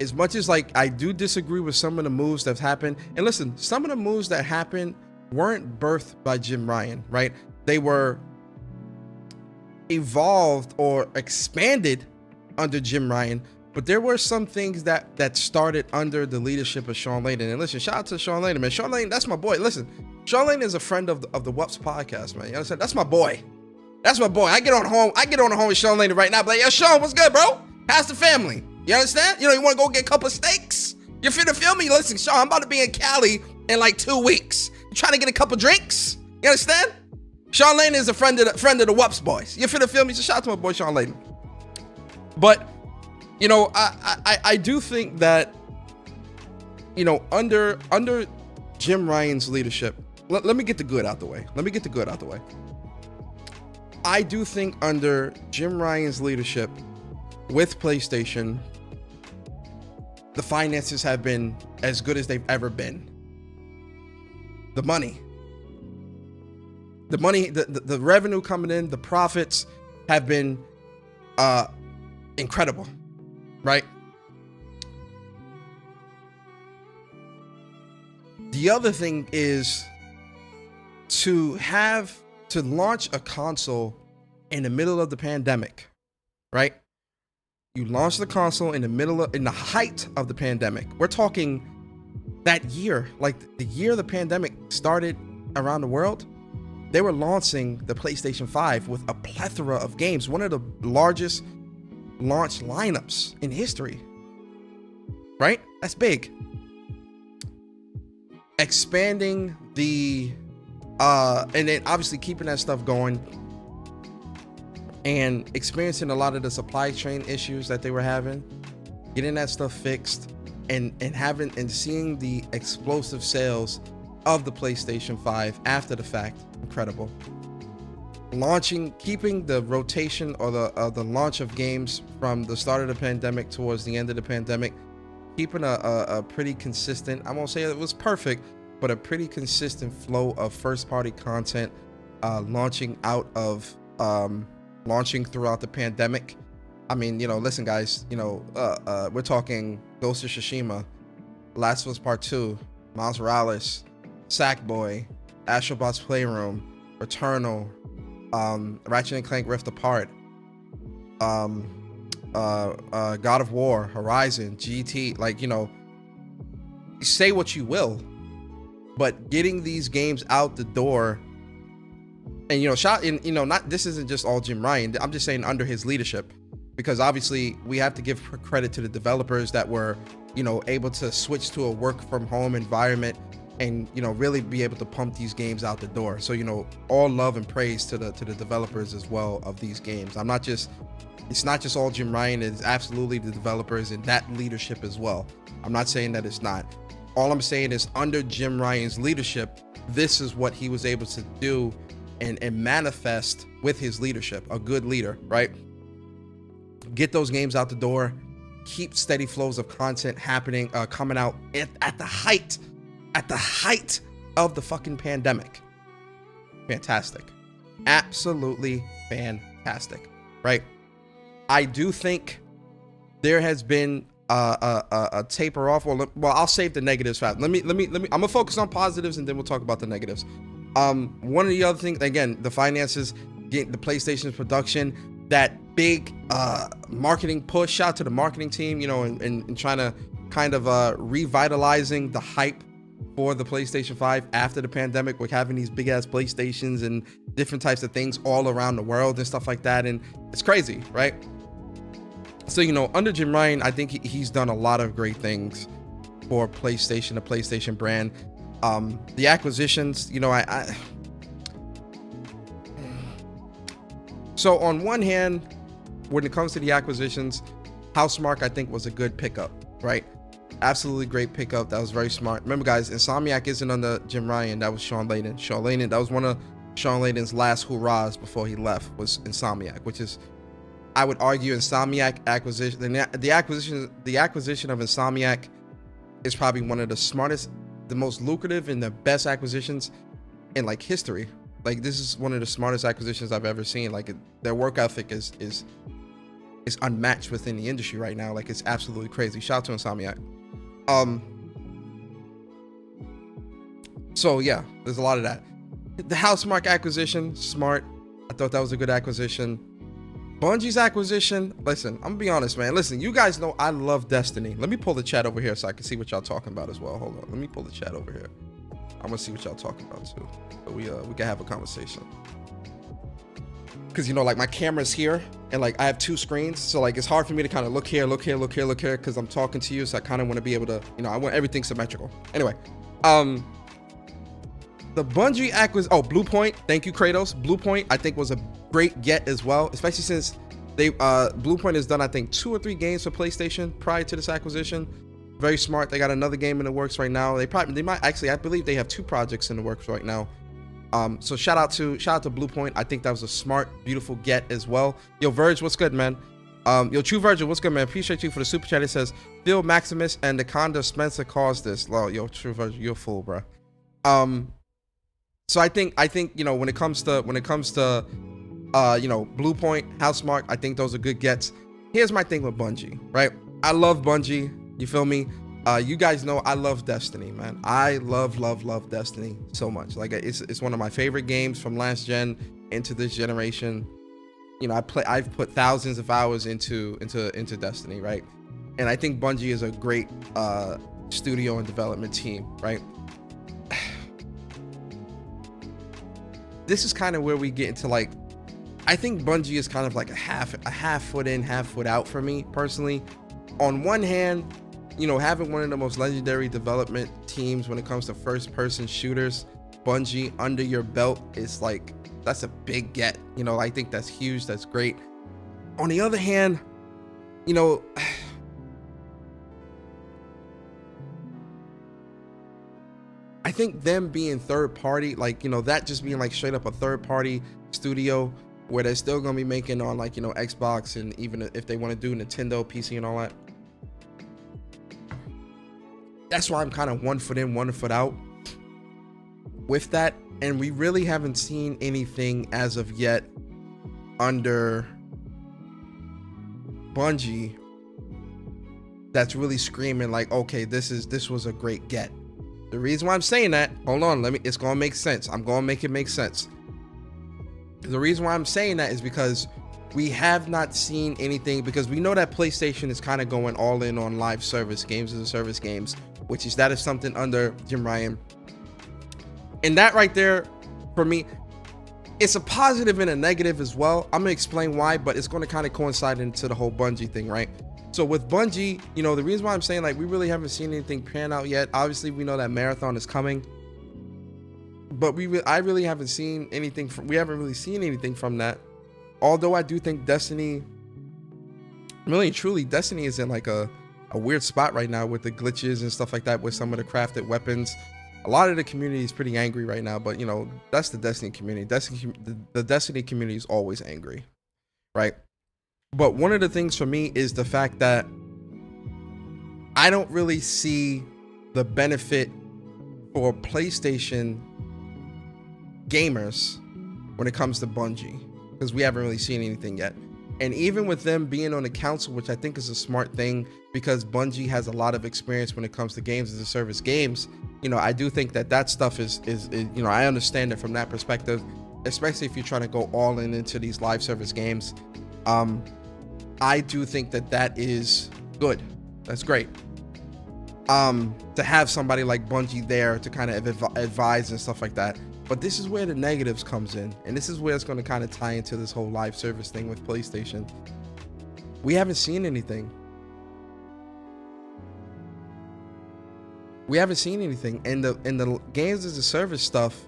As much as like I do disagree with some of the moves that have happened, and listen, some of the moves that happened weren't birthed by Jim Ryan, right? They were evolved or expanded under Jim Ryan, but there were some things that started under the leadership of Sean Layden. And listen, shout out to Sean Layden, man. Sean Layden, that's my boy. Listen, Sean Layden is a friend of the Wups podcast, man. You understand? That's my boy. That's my boy. I get on the home with Sean Layden right now. But like, yo, Sean, what's good, bro? How's the family? You understand? You know, you want to go get a couple of steaks? You finna feel me? Listen, Sean, I'm about to be in Cali in like 2 weeks. You trying to get a couple drinks? You understand? Sean Layden is a friend of the Wups boys. You finna feel me? So shout out to my boy Sean Layden. But you know, I do think that, you know, under Jim Ryan's leadership, let me get the good out the way. I do think under Jim Ryan's leadership with PlayStation, the finances have been as good as they've ever been. The money, the revenue coming in, the profits have been incredible, right? The other thing is to launch a console in the middle of the pandemic, right? You launched the console in the height of the pandemic. We're talking that year, like the year the pandemic started around the world, they were launching the PlayStation 5 with a plethora of games, one of the largest launch lineups in history, right? That's big. Expanding the and then obviously keeping that stuff going and experiencing a lot of the supply chain issues that they were having, getting that stuff fixed, and seeing the explosive sales of the PlayStation 5 after the fact. Incredible. Keeping the rotation or the launch of games from the start of the pandemic towards the end of the pandemic, keeping a pretty consistent, I won't say it was perfect, but a pretty consistent flow of first party content launching throughout the pandemic. I mean, you know, listen guys, you know, we're talking Ghost of Tsushima, Last of Us Part 2, Miles Morales, Sackboy, Astrobot's Playroom, Returnal, Ratchet & Clank Rift Apart, God of War, Horizon, GT, like, you know, say what you will, but getting these games out the door, and you know, not, this isn't just all Jim Ryan, I'm just saying under his leadership, because obviously we have to give credit to the developers that were, you know, able to switch to a work from home environment and, you know, really be able to pump these games out the door. So, you know, all love and praise to the developers as well of these games. It's not just all Jim Ryan, it's absolutely the developers and that leadership as well. I'm not saying that it's not. All I'm saying is under Jim Ryan's leadership, this is what he was able to do and manifest with his leadership, a good leader, right? Get those games out the door, keep steady flows of content happening, coming out at the height of the fucking pandemic. Fantastic. Absolutely fantastic, right? I do think there has been a taper off. Well, I'll save the negatives fast. Let me. I'm gonna focus on positives and then we'll talk about the negatives. One of the other things, again, the finances, getting the PlayStation's production, that big marketing push. Shout out to the marketing team, you know, and trying to kind of revitalizing the hype for the PlayStation 5 after the pandemic, with having these big ass PlayStations and different types of things all around the world and stuff like that. And it's crazy, right? So, you know, under Jim Ryan, I think he's done a lot of great things for PlayStation, the PlayStation brand. The acquisitions, you know, so on one hand, when it comes to the acquisitions, Housemarque, I think, was a good pickup, right? Absolutely great pickup. That was very smart. Remember, guys, Insomniac isn't under Jim Ryan. That was Sean Layden. Sean Layden, that was one of Sean Layden's last hurrahs before he left, was Insomniac, which is I would argue Insomniac acquisition, the acquisition of Insomniac is probably one of the smartest, the most lucrative, and the best acquisitions in like history. Like this is one of the smartest acquisitions I've ever seen. Like their work ethic is unmatched within the industry right now. Like it's absolutely crazy. Shout out to Insomniac. So yeah, there's a lot of that. The Housemarque acquisition, smart. I thought that was a good acquisition. Bungie's acquisition, listen, I'm gonna be honest, man. Listen, you guys know I love Destiny. Let me pull the chat over here so I can see what y'all talking about as well. Hold on, let me pull the chat over here. I'm gonna see what y'all talking about too, so we can have a conversation. Cause you know, like my camera's here, and like I have two screens, so like it's hard for me to kind of look here, look here, look here, look here, because I'm talking to you, so I kind of want to be able to, you know, I want everything symmetrical. Anyway, the Bungie acquisition, oh, Bluepoint, thank you, Kratos. Bluepoint, I think was a great get as well, especially since they Bluepoint has done, I think, 2 or 3 games for PlayStation prior to this acquisition. Very smart. They got another game in the works right now. They might actually, I believe they have 2 projects in the works right now. So shout out to Bluepoint. I think that was a smart, beautiful get as well. Yo, Verge, what's good, man? Yo, True Virgil, what's good, man? Appreciate you for the super chat. It says Phil Maximus and the Conda Spencer caused this. Oh, yo, True Virgil, you're a fool, bro. So I think you know, when it comes to you know, Bluepoint, Housemarque, I think those are good gets. Here's my thing with Bungie, right? I love Bungie, you feel me? You guys know I love Destiny, man. I love Destiny so much. Like it's one of my favorite games from last gen into this generation. You know, I've put thousands of hours into Destiny, right? And I think Bungie is a great studio and development team, right? This is kind of where we get into, like, I think Bungie is kind of like a half foot in, half foot out for me personally. On one hand, you know, having one of the most legendary development teams when it comes to first person shooters, Bungie, under your belt is like, that's a big get. You know, I think that's huge. That's great. On the other hand, you know, I think them being third party, like, you know, that just being like straight up a third party studio where they're still gonna be making on, like, you know, Xbox, and even if they want to do Nintendo, PC and all that. That's why I'm kind of 1 foot in, 1 foot out with that. And we really haven't seen anything as of yet under Bungie that's really screaming like, okay, this was a great get. The reason why I'm saying that, hold on, it's gonna make sense. I'm gonna make it make sense. The reason why I'm saying that is because we have not seen anything, because we know that PlayStation is kind of going all in on live service games as a service games, which is, that is something under Jim Ryan. And that right there, for me, it's a positive and a negative as well. I'm gonna explain why, but it's gonna kind of coincide into the whole Bungie thing, right? So with Bungie, you know, the reason why I'm saying, like, we really haven't seen anything pan out yet. Obviously, we know that Marathon is coming, but I really haven't seen anything from, we haven't really seen anything from that. Although I do think Destiny, really truly, Destiny is in like a weird spot right now with the glitches and stuff like that, with some of the crafted weapons. A lot of the community is pretty angry right now, but you know, that's the Destiny community. The Destiny community is always angry, right? But one of the things for me is the fact that I don't really see the benefit for PlayStation gamers when it comes to Bungie, because we haven't really seen anything yet. And even with them being on the council, which I think is a smart thing, because Bungie has a lot of experience when it comes to games as a service games, you know, I do think that stuff is you know, I understand it from that perspective, especially if you're trying to go all in into these live service games. I do think that is good. That's great. To have somebody like Bungie there to kind of advise and stuff like that. But this is where the negatives comes in, and this is where it's going to kind of tie into this whole live service thing with PlayStation. We haven't seen anything. We haven't seen anything, and the games as a service stuff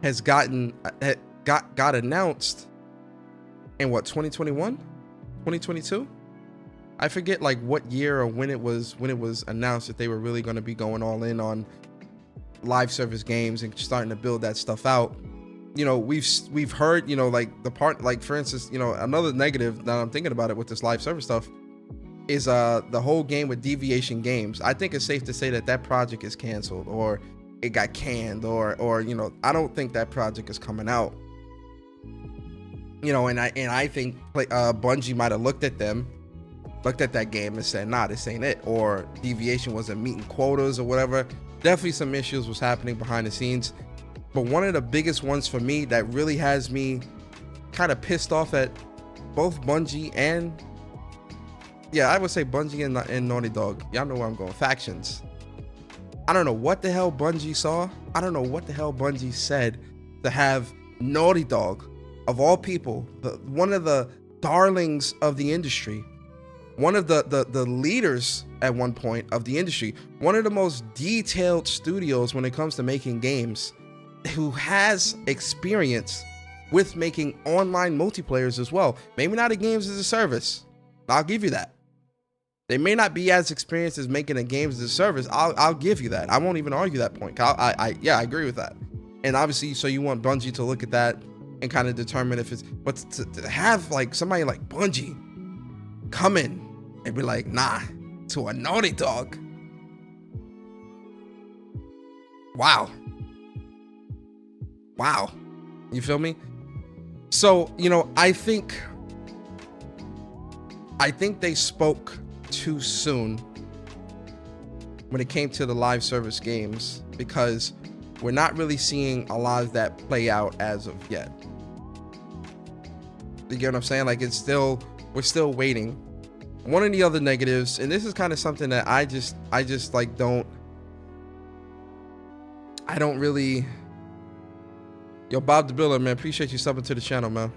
has got announced in what, 2021, 2022? I forget like what year or when it was announced that they were really going to be going all in on live service games and starting to build that stuff out. you know, we've heard, you know, like the part, like for instance, you know, another negative that I'm thinking about it with this live service stuff is the whole game with Deviation Games. I think it's safe to say that that project is canceled, or it got canned, or you know, I don't think that project is coming out. You know, and I think Bungie might have looked at that game and said, nah, this ain't it, or Deviation wasn't meeting quotas or whatever. Definitely some issues was happening behind the scenes. But one of the biggest ones for me that really has me kind of pissed off at both Bungie and, yeah, I would say Bungie and Naughty Dog. Y'all know where I'm going. Factions. I don't know what the hell Bungie saw. I don't know what the hell Bungie said to have Naughty Dog, of all people, one of the darlings of the industry, one of the leaders at one point of the industry, one of the most detailed studios when it comes to making games, who has experience with making online multiplayers as well. Maybe not a games as a service. I'll give you that. They may not be as experienced as making a games as a service. I'll give you that. I won't even argue that point. Yeah, I agree with that. And obviously, so you want Bungie to look at that and kind of determine if it's, but to have like somebody like Bungie come in and be like, nah, to a Naughty Dog. Wow. You feel me? So, you know, I think they spoke too soon when it came to the live service games, because we're not really seeing a lot of that play out as of yet. You get what I'm saying? Like, we're still waiting. One of the other negatives, and this is kind of something that I just like don't really. Yo, Bob the Builder, man, appreciate you subbing to the channel, man.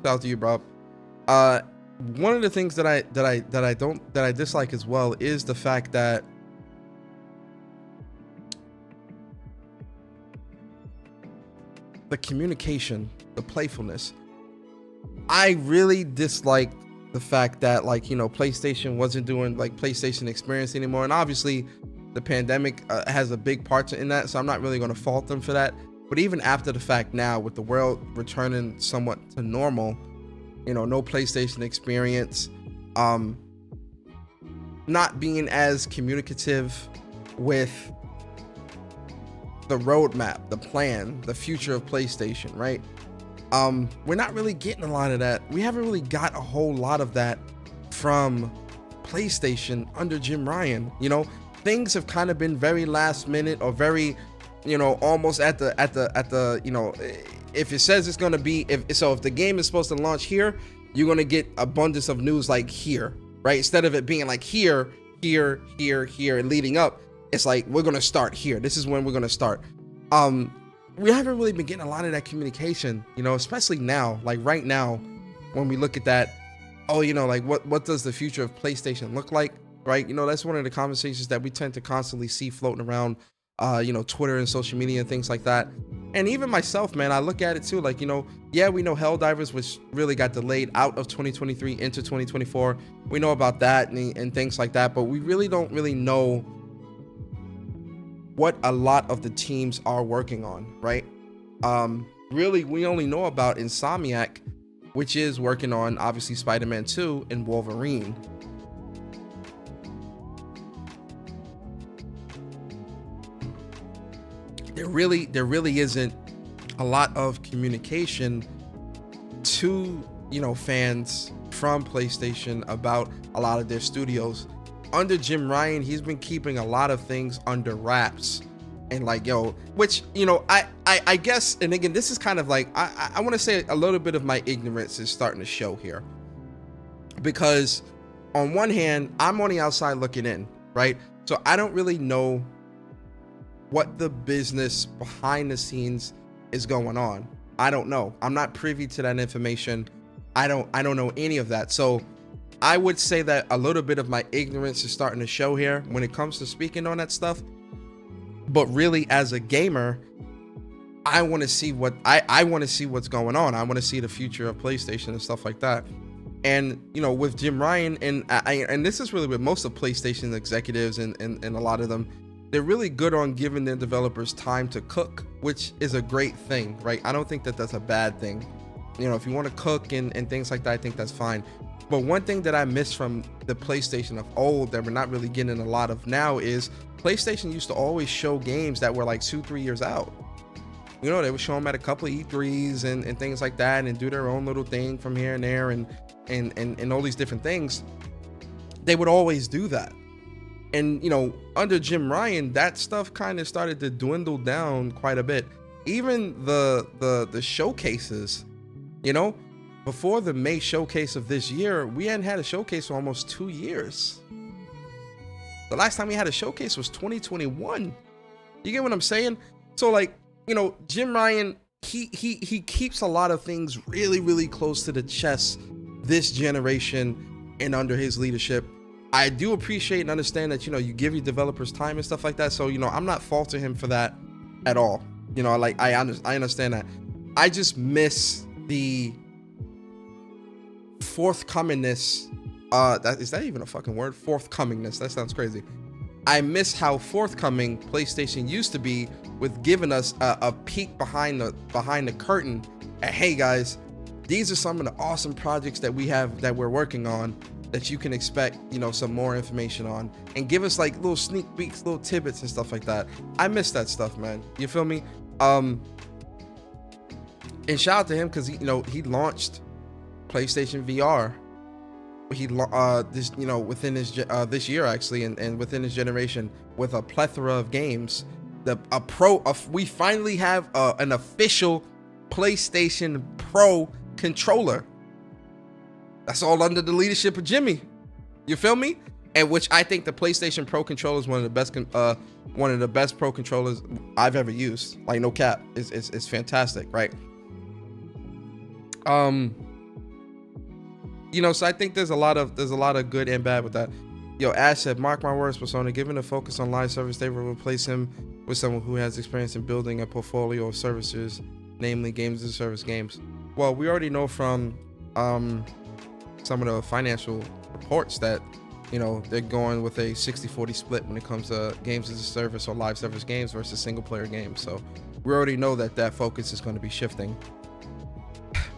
Shout out to you, Bob. One of the things that I dislike as well is the fact that the communication, the playfulness. I really dislike the fact that, like, you know, PlayStation wasn't doing like PlayStation Experience anymore, and obviously the pandemic has a big part in that, so I'm not really going to fault them for that. But even after the fact now, with the world returning somewhat to normal, you know, no PlayStation Experience, not being as communicative with the roadmap, the plan, the future of PlayStation, right? We're not really getting a lot of that. We haven't really got a whole lot of that from PlayStation under Jim Ryan. You know, things have kind of been very last minute, or very, you know, almost at the you know, if it says it's going to be, if the game is supposed to launch here, you're going to get abundance of news like here, right? Instead of it being like here, and leading up, it's like, we're going to start here. This is when we're going to start. We haven't really been getting a lot of that communication, you know, especially now, like right now, when we look at that, oh, you know, like what does the future of PlayStation look like, right? You know, that's one of the conversations that we tend to constantly see floating around, you know, Twitter and social media and things like that. And even myself, man, I look at it too, like, you know, yeah, we know Helldivers, which really got delayed out of 2023 into 2024. We know about that and things like that, but we really don't really know what a lot of the teams are working on, right? Really, we only know about Insomniac, which is working on, obviously, Spider-Man 2 and Wolverine. There really isn't a lot of communication to, you know, fans from PlayStation about a lot of their studios. Under Jim Ryan, he's been keeping a lot of things under wraps, and like, yo, which, you know, I guess, and again, this is kind of like, I want to say a little bit of my ignorance is starting to show here, because on one hand, I'm on the outside looking in, right? So I don't really know what the business behind the scenes is going on. I don't know. I'm not privy to that information. I don't know any of that. So I would say that a little bit of my ignorance is starting to show here when it comes to speaking on that stuff. But really, as a gamer, I want to see what I want to see what's going on. I want to see the future of PlayStation and stuff like that. And, you know, with Jim Ryan, and this is really with most of PlayStation executives and a lot of them, they're really good on giving their developers time to cook, which is a great thing, right? I don't think that that's a bad thing. You know, if you want to cook and things like that, I think that's fine. But one thing that I miss from the PlayStation of old that we're not really getting a lot of now is PlayStation used to always show games that were like 2-3 years out. You know, they would show them at a couple of E3s and things like that, and do their own little thing from here and there, and all these different things. They would always do that. And, you know, under Jim Ryan, that stuff kind of started to dwindle down quite a bit. Even the showcases, you know, before the May showcase of this year, we hadn't had a showcase for almost 2 years. The last time we had a showcase was 2021. You get what I'm saying? So, like, you know, Jim Ryan, he keeps a lot of things really, really close to the chest this generation and under his leadership. I do appreciate and understand that, you know, you give your developers time and stuff like that. So, you know, I'm not faulting him for that at all. You know, like, I understand that. I just miss the forthcomingness. Is that even a fucking word? Forthcomingness. That sounds crazy. I miss how forthcoming PlayStation used to be with giving us a peek behind the curtain. And hey guys, these are some of the awesome projects that we have that we're working on that you can expect, you know, some more information on, and give us like little sneak peeks, little tidbits and stuff like that. I miss that stuff, man. You feel me? And shout out to him because he launched PlayStation VR. He this, you know, within his this year actually, and within his generation, with a plethora of games. We finally have an official PlayStation Pro controller. That's all under the leadership of Jimmy. You feel me? And which I think the PlayStation Pro controller is one of the best pro controllers I've ever used. Like, no cap, it's fantastic, right? You know, so I think there's a lot of good and bad with that. Yo, Ash said, mark my words, Persona, given a focus on live service, they will replace him with someone who has experience in building a portfolio of services, namely games as a service games. Well, we already know from some of the financial reports that, you know, they're going with a 60-40 split when it comes to games as a service or live service games versus single player games. So we already know that focus is going to be shifting.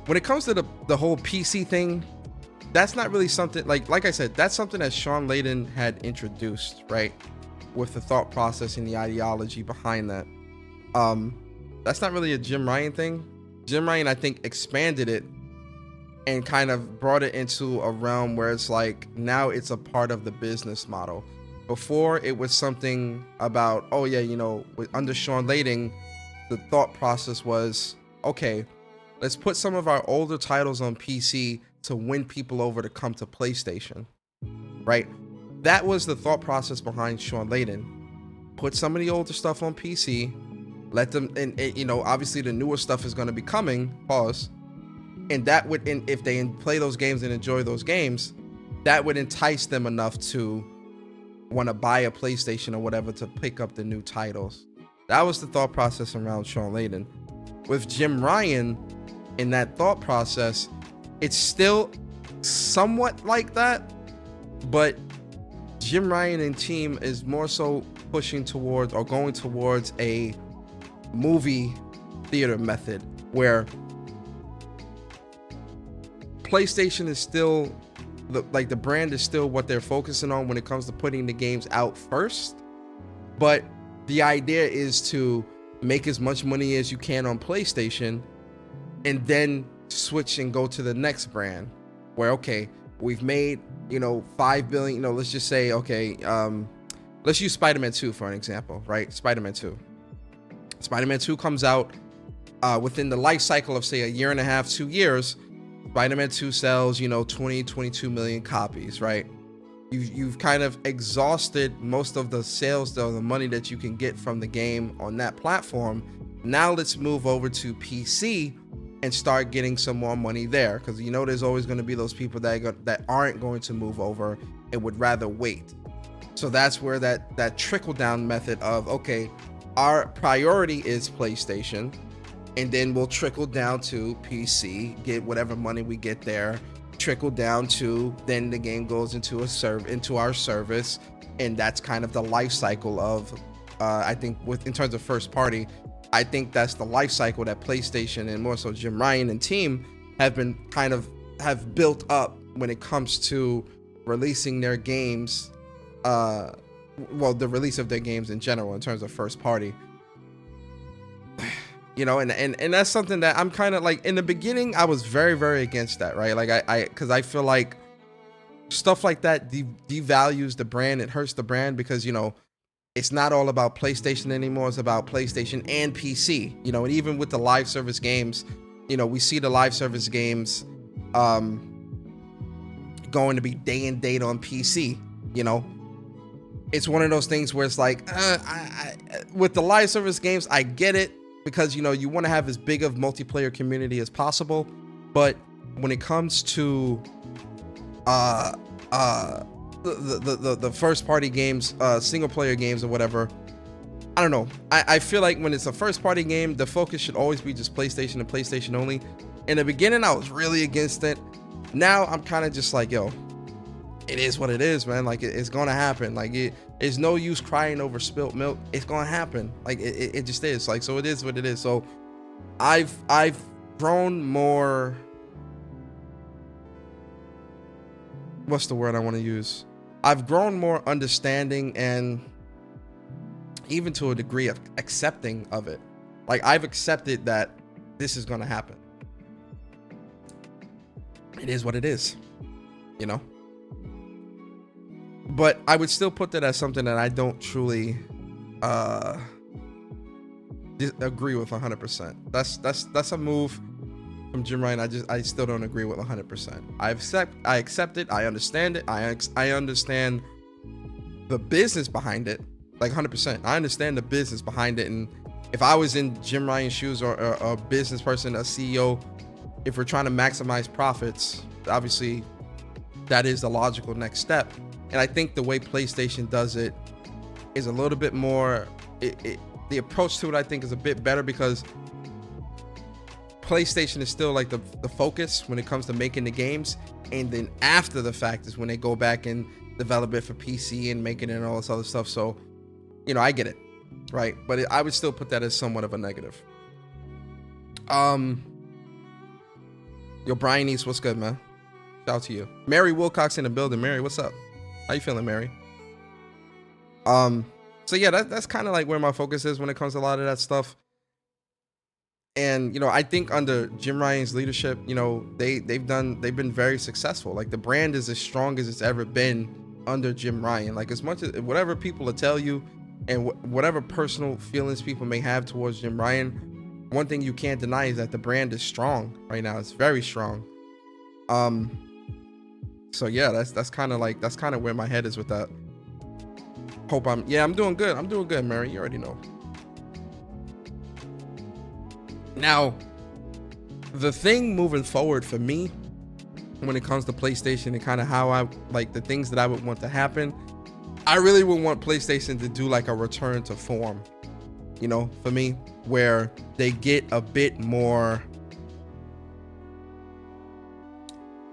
When it comes to the whole PC thing, that's not really something, like I said, that's something that Sean Layden had introduced, right? With the thought process and the ideology behind that. That's not really a Jim Ryan thing. Jim Ryan, I think, expanded it and kind of brought it into a realm where it's like, now it's a part of the business model. Before, it was something about, oh yeah, you know, under Sean Layden, the thought process was, okay, let's put some of our older titles on PC to win people over to come to PlayStation, right? That was the thought process behind Sean Layden. Put some of the older stuff on PC, let them, and you know, obviously the newer stuff is going to be coming, pause, and that would, and if they play those games and enjoy those games, that would entice them enough to want to buy a PlayStation or whatever to pick up the new titles. That was the thought process around Sean Layden. With Jim Ryan, in that thought process, it's still somewhat like that, but Jim Ryan and team is more so pushing towards or going towards a movie theater method where PlayStation is still the brand is still what they're focusing on when it comes to putting the games out first, but the idea is to make as much money as you can on PlayStation and then switch and go to the next brand where, okay, we've made, you know, 5 billion, you know, let's just say, okay, let's use Spider-Man 2 for an example, right? Spider-Man 2 comes out within the life cycle of, say, a year and a half, 2 years. Spider-Man 2 sells, you know, 22 million copies, right? You've kind of exhausted most of the sales, though, the money that you can get from the game on that platform. Now let's move over to PC and start getting some more money there, because you know there's always going to be those people that aren't going to move over and would rather wait. So that's where that trickle down method of, okay, our priority is PlayStation, and then we'll trickle down to PC, get whatever money we get there, trickle down to, then the game goes into our service, and that's kind of the life cycle of I think in terms of first party, I think that's the life cycle that PlayStation and more so Jim Ryan and team have built up when it comes to releasing their games, the release of their games in general in terms of first party. You know, and that's something that I'm kind of like, in the beginning I was very, very against that, right? Like because I feel like stuff like that devalues the brand. It hurts the brand because, you know, it's not all about PlayStation anymore. It's about PlayStation and PC, you know, and even with the live service games, you know, we see the live service games going to be day and date on PC, you know. It's one of those things where it's like, with the live service games, I get it because, you know, you want to have as big of multiplayer community as possible. But when it comes to the first party games, single player games or whatever, I don't know. I feel like when it's a first party game, the focus should always be just PlayStation and PlayStation only. In the beginning, I was really against it. Now I'm kind of just like, yo, it is what it is, man. Like it's gonna happen. Like it's no use crying over spilt milk. It's gonna happen. Like it just is. Like, so it is what it is. So I've grown more, what's the word I want to use? I've grown more understanding and even to a degree of accepting of it. Like I've accepted that this is going to happen. It is what it is, you know? But I would still put that as something that I don't truly agree with 100%. That's a move from Jim Ryan I still don't agree with 100%. I accept it. I understand it. I understand the business behind it, like 100%. I understand the business behind it, and if I was in Jim Ryan's shoes or a business person, a CEO, if we're trying to maximize profits, obviously that is the logical next step. And I think the way PlayStation does it is a little bit more. The approach to it, I think, is a bit better because PlayStation is still like the focus when it comes to making the games, and then after the fact is when they go back and develop it for PC and making it and all this other stuff. So, you know, I get it, right? But I would still put that as somewhat of a negative. Yo, Brian East, what's good, man? Shout out to you. Mary Wilcox in the building. Mary, what's up? How you feeling, Mary? So yeah, that's kind of like where my focus is when it comes to a lot of that stuff. And, you know, I think under Jim Ryan's leadership, you know, they've been very successful. Like the brand is as strong as it's ever been under Jim Ryan. Like as much as whatever people will tell you and whatever personal feelings people may have towards Jim Ryan, one thing you can't deny is that the brand is strong right now. It's very strong. So yeah, that's kind of where my head is with that. I'm doing good. I'm doing good, Mary. You already know. Now, the thing moving forward for me when it comes to PlayStation and kind of how I like the things that I would want to happen, I really would want PlayStation to do like a return to form, you know, for me, where they get a bit more,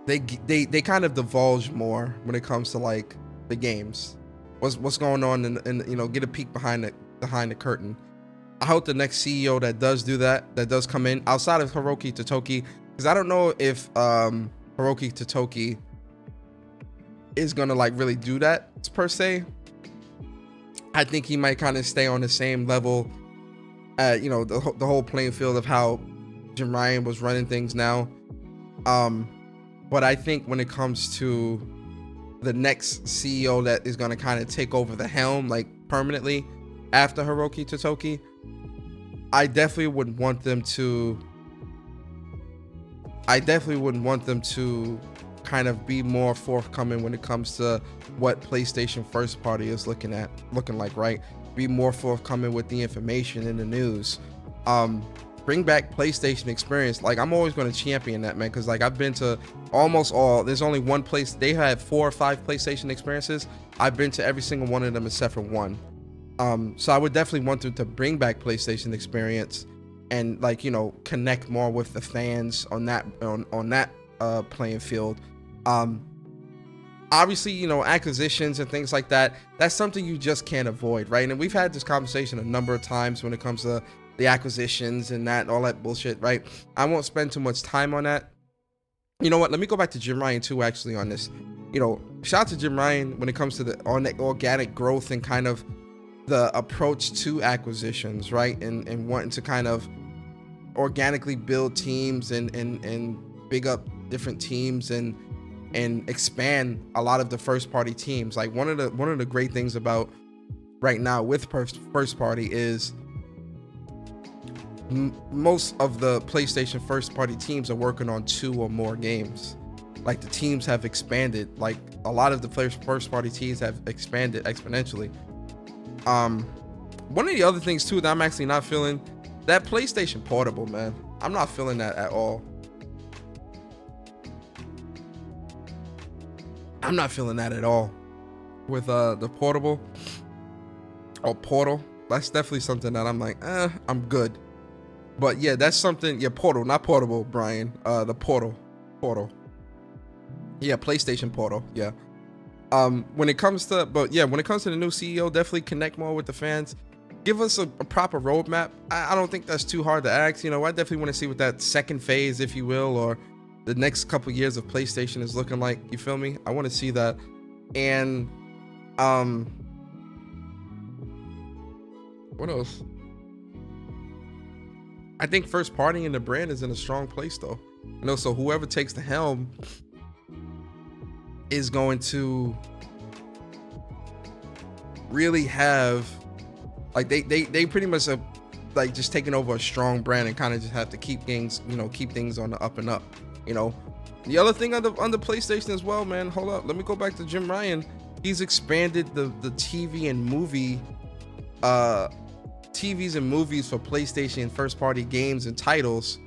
they kind of divulge more when it comes to like the games, what's going on, and you know, get a peek behind the curtain. I hope the next CEO that does do that does come in outside of Hiroki Totoki, because I don't know if Hiroki Totoki is gonna like really do that per se. I think he might kind of stay on the same level, you know, the whole playing field of how Jim Ryan was running things now. But I think when it comes to the next CEO that is gonna kind of take over the helm like permanently after Hiroki Totoki, I definitely wouldn't want them to kind of be more forthcoming when it comes to what PlayStation first party is looking like, right? Be more forthcoming with the information in the news. Bring back PlayStation experience. Like I'm always going to champion that, man, because like I've been to almost all. There's only one place. They had 4 or 5 PlayStation experiences. I've been to every single one of them except for one. So I would definitely want them to bring back PlayStation experience and like, you know, connect more with the fans on that playing field. obviously, you know, acquisitions and things like that, that's something you just can't avoid, right? And we've had this conversation a number of times when it comes to the acquisitions and that, all that bullshit, right? I won't spend too much time on that. You know what? Let me go back to Jim Ryan too, actually, on this. You know, shout out to Jim Ryan when it comes to the organic growth and kind of the approach to acquisitions, right? And wanting to kind of organically build teams and big up different teams and expand a lot of the first party teams. Like one of the great things about right now with first party is most of the PlayStation first party teams are working on 2 or more games. Like the teams have expanded. Like a lot of the first party teams have expanded exponentially. One of the other things too that I'm actually not feeling, that PlayStation Portable, man. I'm not feeling that at all. I'm not feeling that at all with the Portable or Portal. That's definitely something that I'm like, I'm good. But yeah, that's something. Yeah, Portal, not Portable, Brian. The Portal. Yeah, PlayStation Portal. Yeah. When it comes to the new CEO, definitely connect more with the fans. Give us a proper roadmap. I don't think that's too hard to ask. You know, I definitely want to see what that second phase, if you will, or the next couple years of PlayStation is looking like. You feel me? I want to see that. And what else? I think first party in the brand is in a strong place though. You know, so whoever takes the helm is going to really have, like, they pretty much have like just taken over a strong brand and kind of just have to keep things, you know, keep things on the up and up. You know, the other thing on the PlayStation as well, man. Hold up, let me go back to Jim Ryan. He's expanded the TV and movie TVs and movies for PlayStation first party games and titles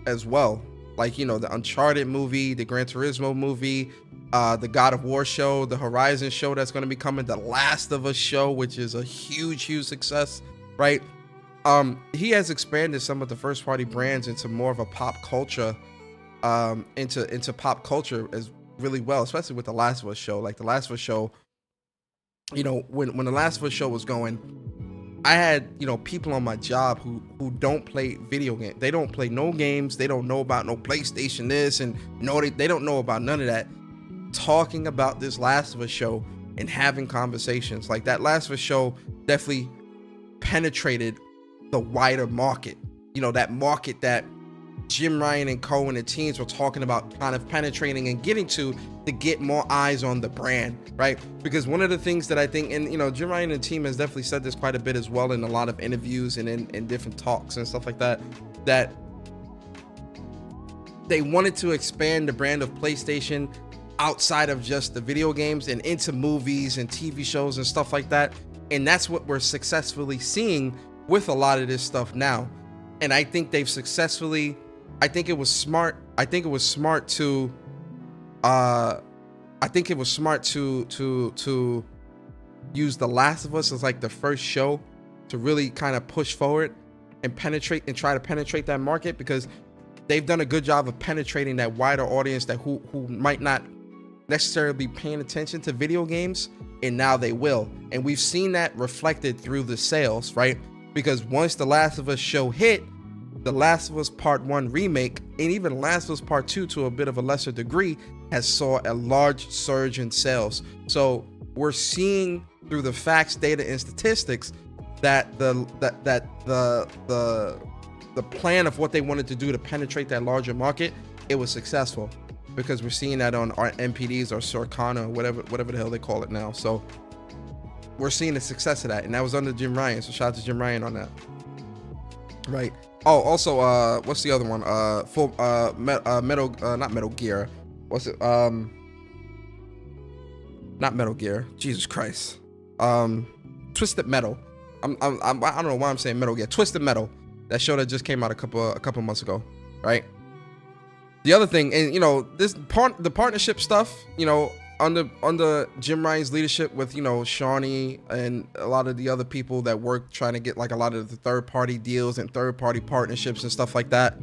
as well. Like, you know, the Uncharted movie, the Gran Turismo movie, the God of War show, the Horizon show that's going to be coming, the Last of Us show, which is a huge success, right? He has expanded some of the first party brands into more of a pop culture, into pop culture as really well, especially with the Last of Us show. Like the Last of Us show, you know, when the Last of Us show was going, I had, you know, people on my job who don't play video games. They don't play no games. They don't know about no PlayStation this, and no, they don't know about none of that. Talking about this Last of Us show and having conversations. Like that Last of Us show definitely penetrated the wider market. You know, that market that Jim Ryan and Co and the teams were talking about kind of penetrating and getting to get more eyes on the brand, right? Because one of the things that I think, and you know, Jim Ryan and the team has definitely said this quite a bit as well in a lot of interviews and in different talks and stuff like that, that they wanted to expand the brand of PlayStation outside of just the video games and into movies and TV shows and stuff like that. And that's what we're successfully seeing with a lot of this stuff now. And I think they've successfully, I think it was smart to use The Last of Us as like the first show to really kind of push forward and penetrate and try to penetrate that market, because they've done a good job of penetrating that wider audience that who might not necessarily be paying attention to video games, and now they will. And we've seen that reflected through the sales, right? Because once The Last of Us show hit, The Last of Us Part 1 remake, and even Last of Us Part 2 to a bit of a lesser degree, has saw a large surge in sales. So we're seeing through the facts, data, and statistics that the plan of what they wanted to do to penetrate that larger market, it was successful, because we're seeing that on our MPDs or Circana or whatever the hell they call it now. So we're seeing the success of that, and that was under Jim Ryan. So shout out to Jim Ryan on that, right? Oh, also, what's the other one? Not Metal Gear. What's it? Not Metal Gear. Jesus Christ. Twisted Metal. I don't know why I'm saying Metal Gear. Twisted Metal. That show that just came out a couple months ago, right? The other thing, and you know, the partnership stuff, you know, under Jim Ryan's leadership with, you know, Shawnee and a lot of the other people that work trying to get like a lot of the third party deals and third party partnerships and stuff like that.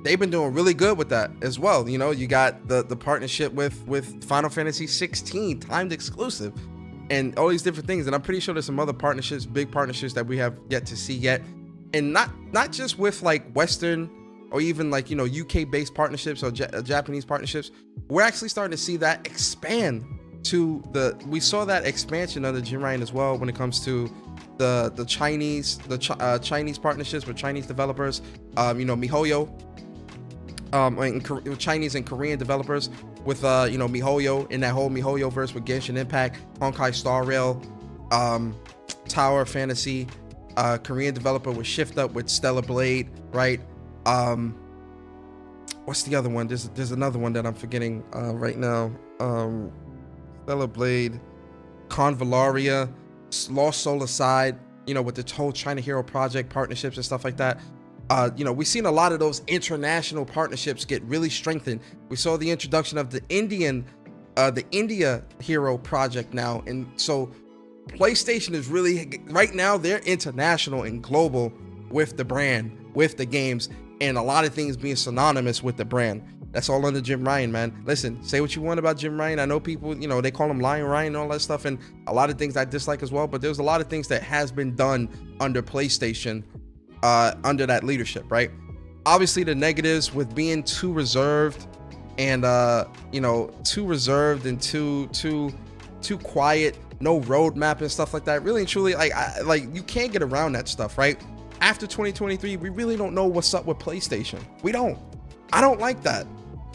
they've been doing really good with that as well. You know, you got the partnership with Final Fantasy 16 timed exclusive and all these different things. And I'm pretty sure there's some other partnerships, big partnerships that we have yet to see yet. And not just with like Western or even like, you know, UK based partnerships or Japanese partnerships. We're actually starting to see that expand to we saw that expansion under Jim Ryan as well when it comes to the Chinese partnerships with Chinese developers, you know, MiHoYo, Chinese and Korean developers with you know, MiHoYo in that whole MiHoYo verse with Genshin Impact, Honkai Star Rail, Tower Fantasy, Korean developer with Shift Up with Stellar Blade, right? What's the other one? There's another one that I'm forgetting right now. Stellar Blade, Convallaria, Lost Soul Aside, you know, with the whole China Hero Project partnerships and stuff like that. You know, we've seen a lot of those international partnerships get really strengthened. We saw the introduction of the India Hero Project now. And so PlayStation is really, right now, they're international and global with the brand, with the games, and a lot of things being synonymous with the brand. That's all under Jim Ryan, man. Listen, say what you want about Jim Ryan. I know people, you know, they call him Lion Ryan and all that stuff, and a lot of things I dislike as well, but there's a lot of things that has been done under PlayStation, under that leadership, right? Obviously, the negatives with being too reserved and, you know, too reserved and too quiet, no roadmap and stuff like that. Really and truly, like you can't get around that stuff, right? After 2023, we really don't know what's up with PlayStation. We don't. I don't like that.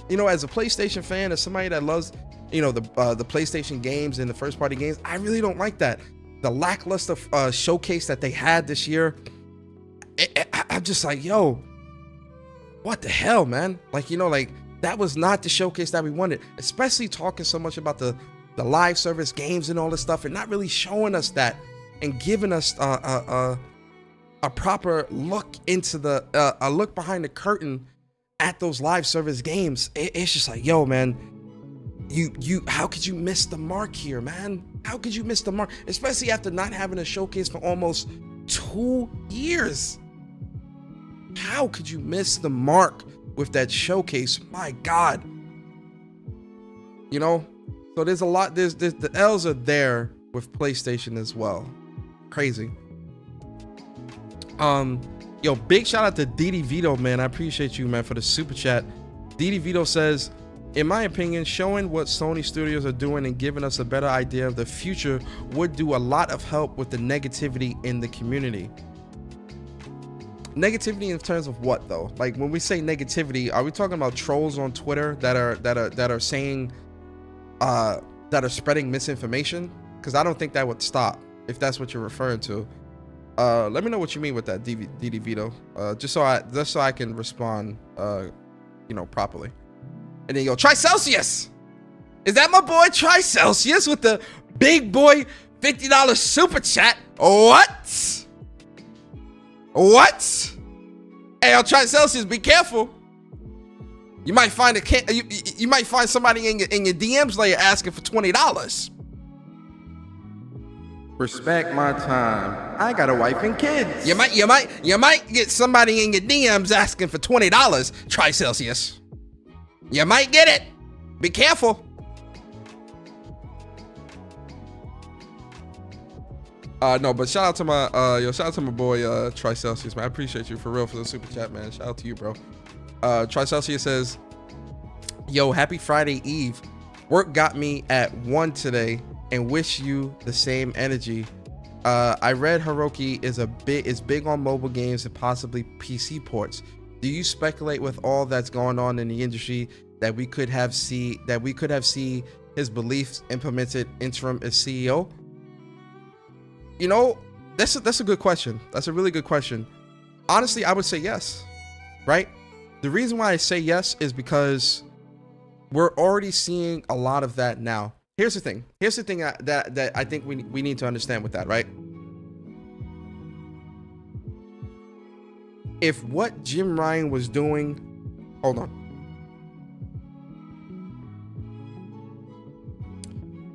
You know, as a PlayStation fan, as somebody that loves, you know, the PlayStation games and the first party games, I really don't like that. The lackluster showcase that they had this year, I'm just like, yo, what the hell, man? Like, you know, like that was not the showcase that we wanted, especially talking so much about the live service games and all this stuff and not really showing us that and giving us a proper look into a look behind the curtain at those live service games. It's just like, yo, man, you how could you miss the mark here, man? How could you miss the mark, especially after not having a showcase for almost 2 years? How could you miss the mark with that showcase? My God. You know, so there's a lot, there's the L's are there with PlayStation as well. Crazy. Yo, big shout out to DD Vito, man. I appreciate you, man, for the super chat. DD Vito says, in my opinion, showing what Sony Studios are doing and giving us a better idea of the future would do a lot of help with the negativity in the community. Negativity in terms of what, though? Like, when we say negativity, are we talking about trolls on Twitter that are saying that are spreading misinformation? Because I don't think that would stop, if that's what you're referring to. Let me know what you mean with that, DD Vito, just so I can respond, you know, properly. And then you go, Tricelsius, is that my boy Tricelsius with the big boy $50 super chat? What? Hey, yo, Tricelsius, be careful. You might find you might find somebody in your DMs later asking for $20. Respect my time. I got a wife and kids. You might get somebody in your DMs asking for $20, Tricelsius. You might get it. Be careful. No, but shout out to my shout out to my boy Tricelsius, man. I appreciate you for real for the super chat, man. Shout out to you, bro. Tricelsius says, yo, happy Friday Eve. Work got me at 1 today and wish you the same energy. I read Hiroki is big on mobile games and possibly PC ports. Do you speculate with all that's going on in the industry that we could have see his beliefs implemented interim as CEO? You know, that's a good question. That's a really good question. Honestly, I would say yes, right? The reason why I say yes is because we're already seeing a lot of that now. Here's the thing that I think we need to understand with that, right? If what Jim Ryan was doing, hold on.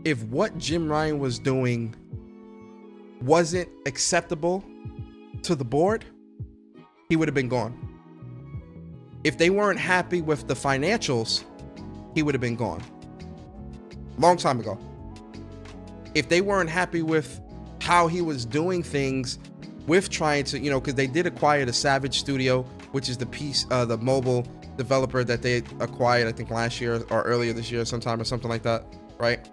If what Jim Ryan was doing wasn't acceptable to the board, he would have been gone. If they weren't happy with the financials, he would have been gone. Long time ago. If they weren't happy with how he was doing things with trying to, because they did acquire the Savage Studio, which is the mobile developer that they acquired, I think last year or earlier this year sometime or something like that, right?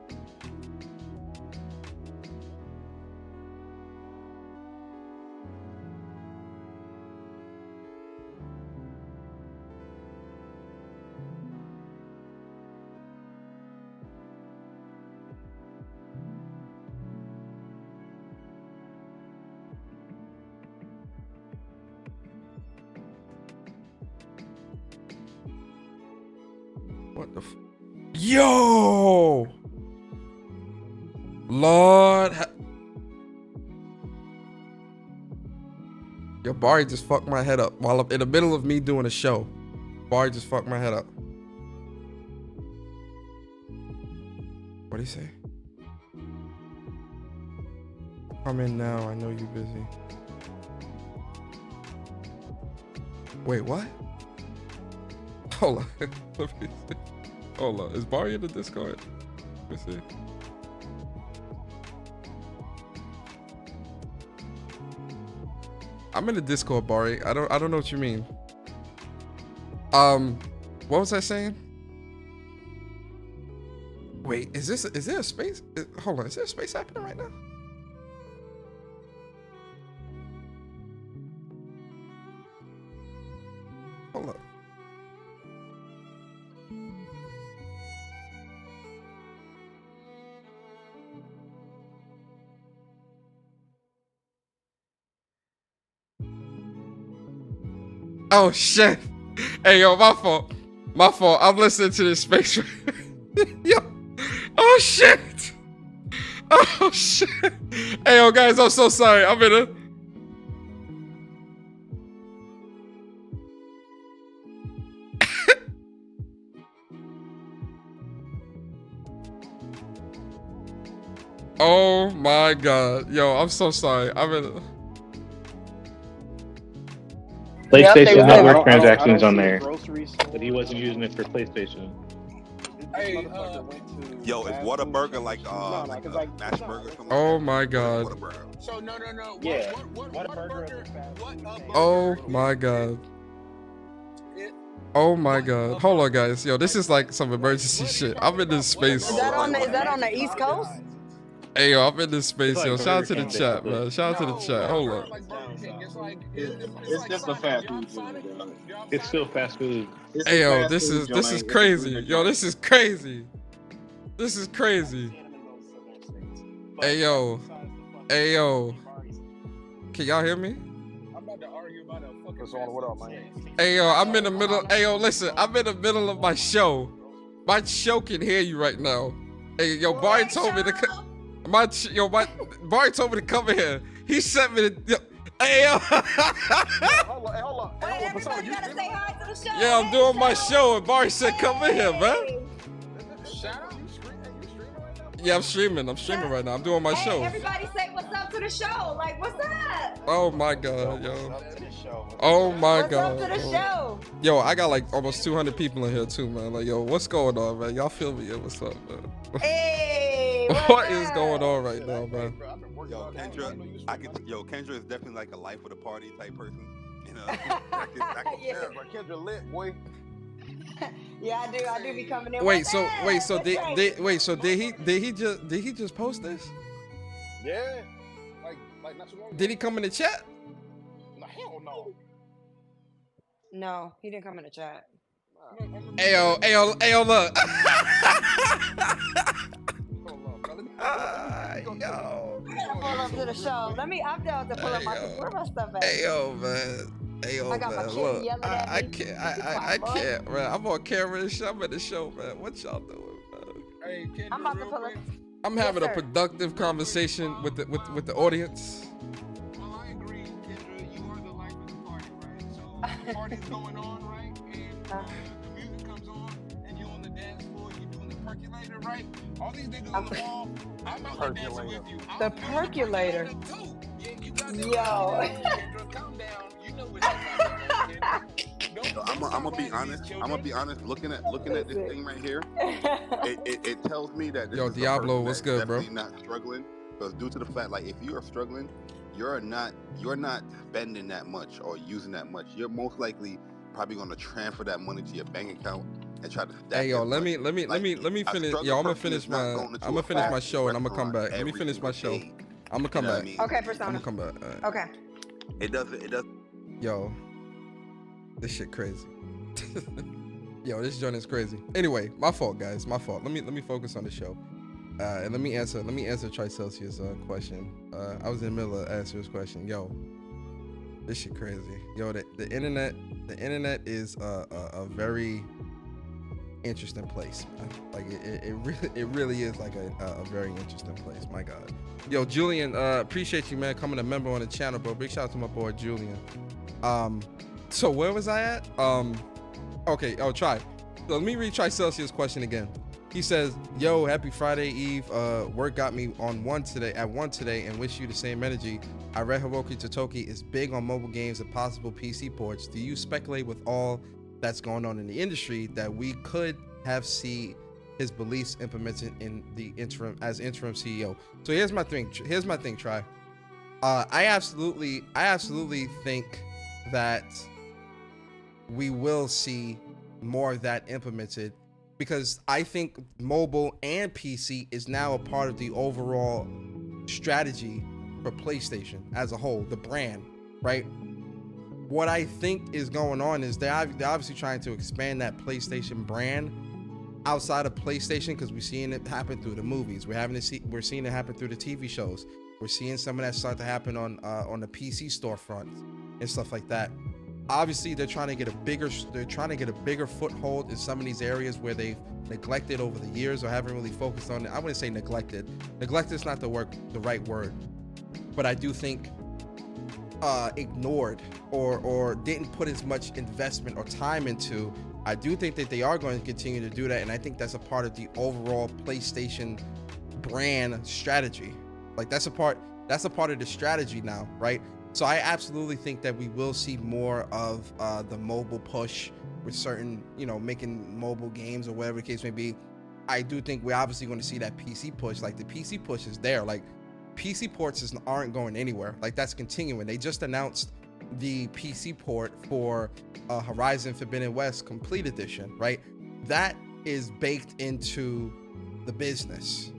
What the Yo! Lord. Yo, Barry just fucked my head up while I'm in the middle of me doing a show. Barry just fucked my head up. What'd he say? Come in now, I know you're busy. Wait, what? Hold on. Let me see. Hold on. Is Barry in the Discord? Let me see. I'm in the Discord, Barry. I don't know what you mean. What was I saying? Wait, is there a space? Hold on, is there a space happening right now? Hold on. Oh shit! Hey yo, my fault. My fault. I'm listening to this space. Yo. Oh shit! Oh shit! Hey yo, guys, I'm so sorry. I'm in a. Oh my god, yo, I'm so sorry. I'm in a. PlayStation Network transactions on there, but he wasn't using it for PlayStation. Hey, yo, is Whataburger like mashed burger? Oh my god. So no. Yeah. Oh my god. Oh my god. Hold on, guys. Yo, this is like some emergency shit. I'm in this space. Is that on the East Coast? Hey yo, I'm in this space, yo. Shout out to the chat, man. Shout out to the chat. Hold on. It's just a fast food. It's still fast food. Hey yo, this is crazy. Yo, this is crazy. This is crazy. Hey yo. Hey yo. Can y'all hear me? I'm about to argue about a fucking. What up, man? Hey yo, I'm in the middle. Hey yo, listen, I'm in the middle of my show. My show can hear you right now. Hey yo, Barry told me to Barry told me to come in here. He sent me to. Hey yo. Hold on. Wait, everybody gotta say hi to the show. Yeah, I'm doing my show, and Barry said, "Come in here, man." Shout out. You streaming right now? Yeah, I'm streaming right now. I'm doing my show. Everybody say what's up to the show. Like, what's up? Oh my god, yo. Oh my god. What's up to the show? Yo, I got like almost 200 people in here too, man. Like, yo, what's going on, man? Y'all feel me? Yeah, what's up, man? Hey, What is going on right now, man? Yo, Kendra is definitely like a life of the party type person. You know, Yeah. Kendra lit, boy. Yeah, I do be coming in. Wait, with so that. did he just post this? Yeah. Like not too long ago. Did he come in the chat? No, hell no. No, he didn't come in the chat. Ayo, look. Yo. Pull up to the show. I'm down to pull up where my stuff at? Ayo, man. Ayo, I got my man. kid Look, yelling at I me. can't, man. I'm on camera and shit. I'm at the show, man. What y'all doing, man? Hey, Kendra, I'm about to real pull up. quick. I'm Yes, having a sir. productive conversation with the audience. Well, I agree, Kendra. You are the life of the party, right? So the party's going on, right? And the music comes on, and you on the dance floor, you doing the percolator, right? All these niggas on the wall, I'm out there dancing with you. The I'm doing percolator. too. Yeah, you got that. Yo. Kendra, calm down. You know what I'm talking about, Kendra. I'm gonna be honest. I'm gonna be honest. Looking at this thing right here, it tells me that this Yo, is Diablo, a person what's that's good, bro? definitely not struggling. Because due to the fact, like, if you are struggling, you're not spending that much or using that much. You're most likely probably gonna transfer that money to your bank account and try to stack. Hey, yo, as let much. me finish. Yo, I'm gonna finish my show and I'm gonna come back. Let me finish my show. I'm gonna come back. Okay, Persona. I'm gonna come back. All right. Okay. It does. Yo, this shit crazy. Yo, this joint is crazy. Anyway, my fault, guys. My fault. Let me focus on the show. And let me answer Tricelsius' question. I was in the middle of answering his question. Yo, this shit crazy. Yo, the internet is a very interesting place, man. Like it really is like a very interesting place. My God. Yo, Julian, appreciate you, man, coming a member on the channel, bro. Big shout out to my boy Julian. So where was I at? Okay, try. So let me read Tricelsius' question again. He says, yo, happy Friday Eve. Work got me on one today and wish you the same energy. I read Hiroki Totoki is big on mobile games and possible PC ports. Do you speculate with all that's going on in the industry that we could have see his beliefs implemented in the interim CEO? So here's my thing, Try. I absolutely think that we will see more of that implemented, because I think mobile and PC is now a part of the overall strategy for PlayStation as a whole, the brand, right? What I think is going on is they're obviously trying to expand that PlayStation brand outside of PlayStation, because we're seeing it happen through the movies. We're seeing it happen through the TV shows. We're seeing some of that start to happen on the PC storefront and stuff like that. Obviously, they're trying to get a bigger foothold in some of these areas where they've neglected over the years or haven't really focused on it. I wouldn't say neglected. Neglected is not the right word, but I do think ignored or didn't put as much investment or time into. I do think that they are going to continue to do that, and I think that's a part of the overall PlayStation brand strategy. Like that's a part of the strategy now, right? So I absolutely think that we will see more of the mobile push with certain, making mobile games or whatever the case may be. I do think we're obviously going to see that PC push. Like the PC push is there. Like PC ports aren't going anywhere. Like that's continuing. They just announced the PC port for Horizon Forbidden West Complete Edition, right? That is baked into the business,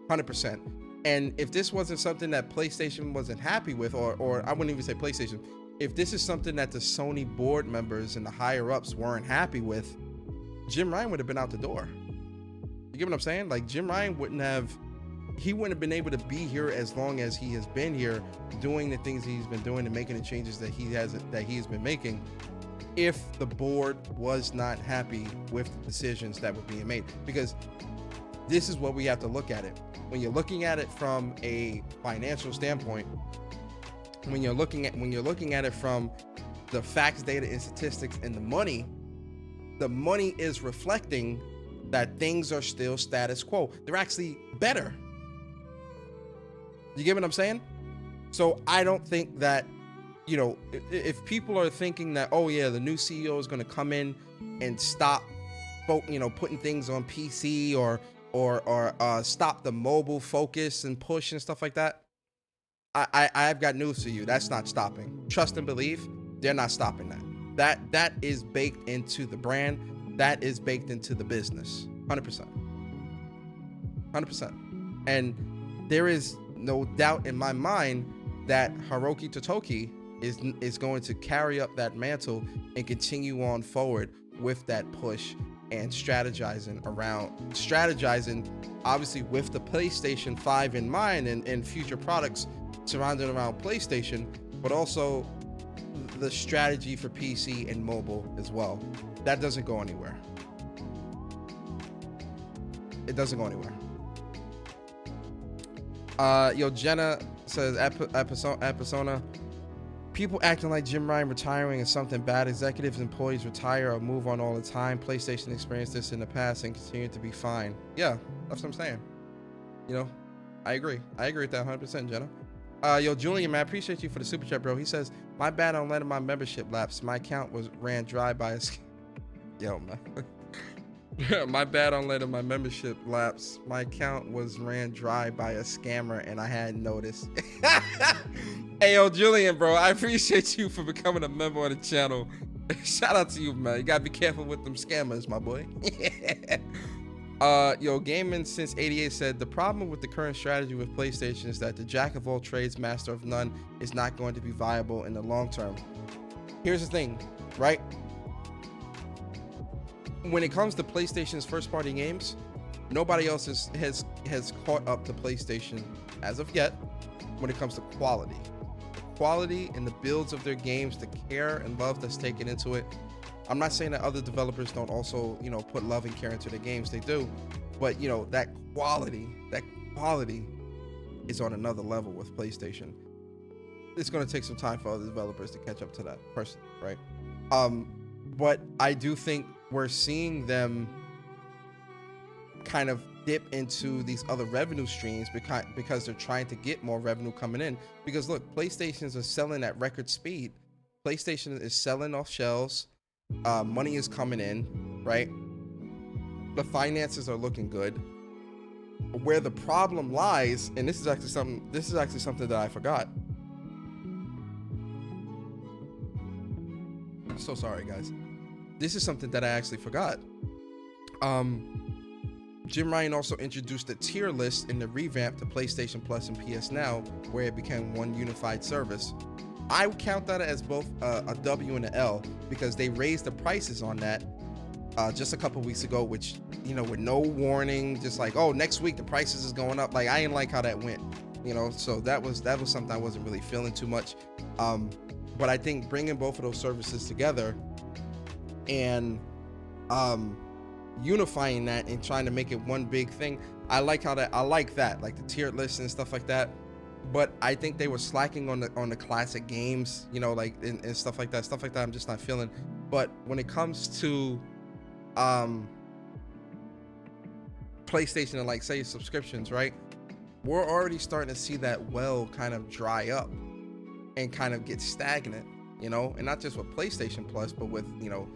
100%. And if this wasn't something that PlayStation wasn't happy with, or I wouldn't even say PlayStation, if this is something that the Sony board members and the higher ups weren't happy with, Jim Ryan would have been out the door. You get what I'm saying? Like Jim Ryan wouldn't have been able to be here as long as he has been here, doing the things he's been doing and making the changes that he has been making, if the board was not happy with the decisions that were being made. Because this is what we have to look at it. When you're looking at it from a financial standpoint, when you're looking at it from the facts, data, and statistics and the money is reflecting that things are still status quo. They're actually better. You get what I'm saying? So I don't think that, if people are thinking that, oh yeah, the new CEO is going to come in and stop, putting things on PC or stop the mobile focus and push and stuff like that, I've got news for you. That's not stopping. Trust and believe, they're not stopping that. That is baked into the brand. That is baked into the business. 100%. And there is no doubt in my mind that Hiroki Totoki is going to carry up that mantle and continue on forward with that push and strategizing obviously with the PlayStation 5 in mind and future products surrounded around PlayStation, but also the strategy for PC and mobile as well. That doesn't go anywhere. It doesn't go anywhere. Yo, Jenna says at Persona, people acting like Jim Ryan retiring is something bad. Executives, employees retire or move on all the time. PlayStation experienced this in the past and continue to be fine. Yeah, that's what I'm saying. I agree with that 100%, Jenna. Yo, Julian, man, I appreciate you for the super chat, bro. He says, my bad on letting my membership lapse. My account was ran dry by a yo, man. My bad on letting my membership lapse. My account was ran dry by a scammer and I hadn't noticed. Hey, yo, Julian, bro, I appreciate you for becoming a member of the channel. Shout out to you, man. You gotta be careful with them scammers, my boy. Yo, Gaming Since 88 said, the problem with the current strategy with PlayStation is that the jack of all trades, master of none is not going to be viable in the long term. Here's the thing, right? When it comes to PlayStation's first party games, nobody else has caught up to PlayStation as of yet when it comes to quality. The quality and the builds of their games, the care and love that's taken into it. I'm not saying that other developers don't also, you know, put love and care into their games. They do. But, you know, that quality is on another level with PlayStation. It's going to take some time for other developers to catch up to that person, right? But I do think we're seeing them kind of dip into these other revenue streams because they're trying to get more revenue coming in. Because look, PlayStations are selling at record speed. PlayStation is selling off shelves. Money is coming in, right? The finances are looking good. Where the problem lies, and this is actually something that I forgot. I'm so sorry, guys. This is something that I actually forgot. Jim Ryan also introduced a tier list in the revamp to PlayStation Plus and PS Now, where it became one unified service. I would count that as both a W and an L because they raised the prices on that just a couple weeks ago, which, you know, with no warning, just like, oh, next week the prices is going up. Like, I didn't like how that went, you know, so that was something I wasn't really feeling too much. But I think bringing both of those services together and unifying that and trying to make it one big thing, I like that, like the tiered list and stuff like that. But I think they were slacking on the classic games, you know, like and stuff like that. I'm just not feeling. But when it comes to PlayStation and, like, say, subscriptions, right? We're already starting to see that well kind of dry up and kind of get stagnant, you know, and not just with PlayStation Plus, but with, you know,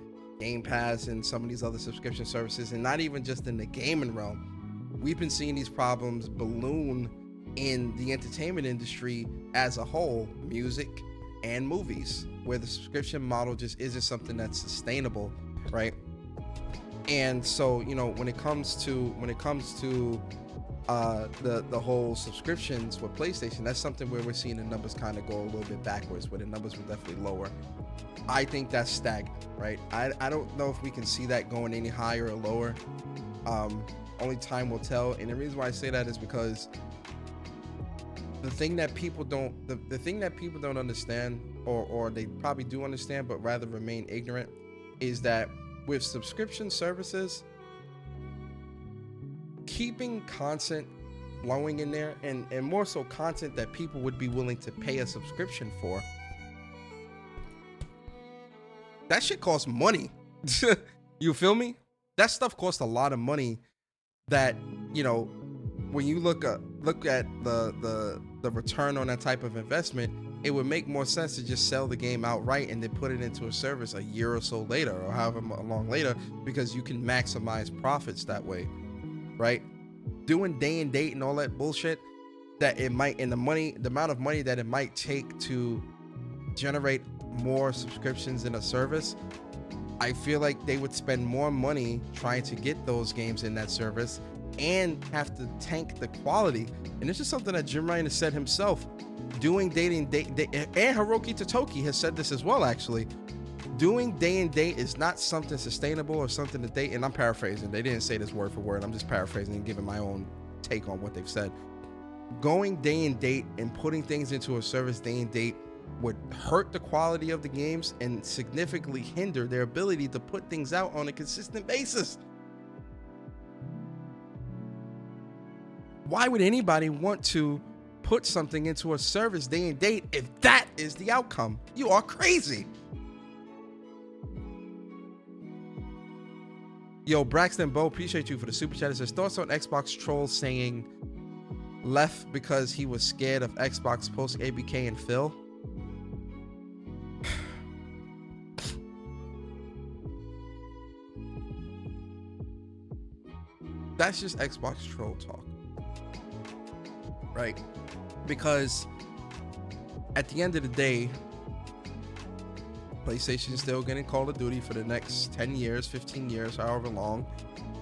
Game Pass and some of these other subscription services, and not even just in the gaming realm. We've been seeing these problems balloon in the entertainment industry as a whole, music and movies, where the subscription model just isn't something that's sustainable, right? And so, you know, when it comes to the whole subscriptions with PlayStation, that's something where we're seeing the numbers kind of go a little bit backwards, where the numbers were definitely lower. I think that's stagnant, right? I don't know if we can see that going any higher or lower. Only time will tell. And the reason why I say that is because the thing that people don't understand, or they probably do understand but rather remain ignorant, is that with subscription services, keeping content flowing in there, and more so content that people would be willing to pay a subscription for, that shit costs money. You feel me? That stuff costs a lot of money. That, you know, when you look at the return on that type of investment, it would make more sense to just sell the game outright and then put it into a service a year or so later, or however long later, because you can maximize profits that way, right? Doing day and date and all that bullshit, that it might, and the amount of money that it might take to generate more subscriptions in a service, I feel like they would spend more money trying to get those games in that service and have to tank the quality. And this is something that Jim Ryan has said himself. Doing day and date, and Hiroki Totoki has said this as well, actually. Doing day and date is not something sustainable or something to date. And I'm paraphrasing. They didn't say this word for word. I'm just paraphrasing and giving my own take on what they've said. Going day and date and putting things into a service day and date would hurt the quality of the games and significantly hinder their ability to put things out on a consistent basis. Why would anybody want to put something into a service day and date if that is the outcome? You are crazy. Yo, Braxton Bo, appreciate you for the super chat. It says, thoughts on Xbox trolls saying left because he was scared of Xbox post ABK and Phil. That's just Xbox troll talk, right? Because at the end of the day, PlayStation is still getting Call of Duty for the next 10 years, 15 years, however long.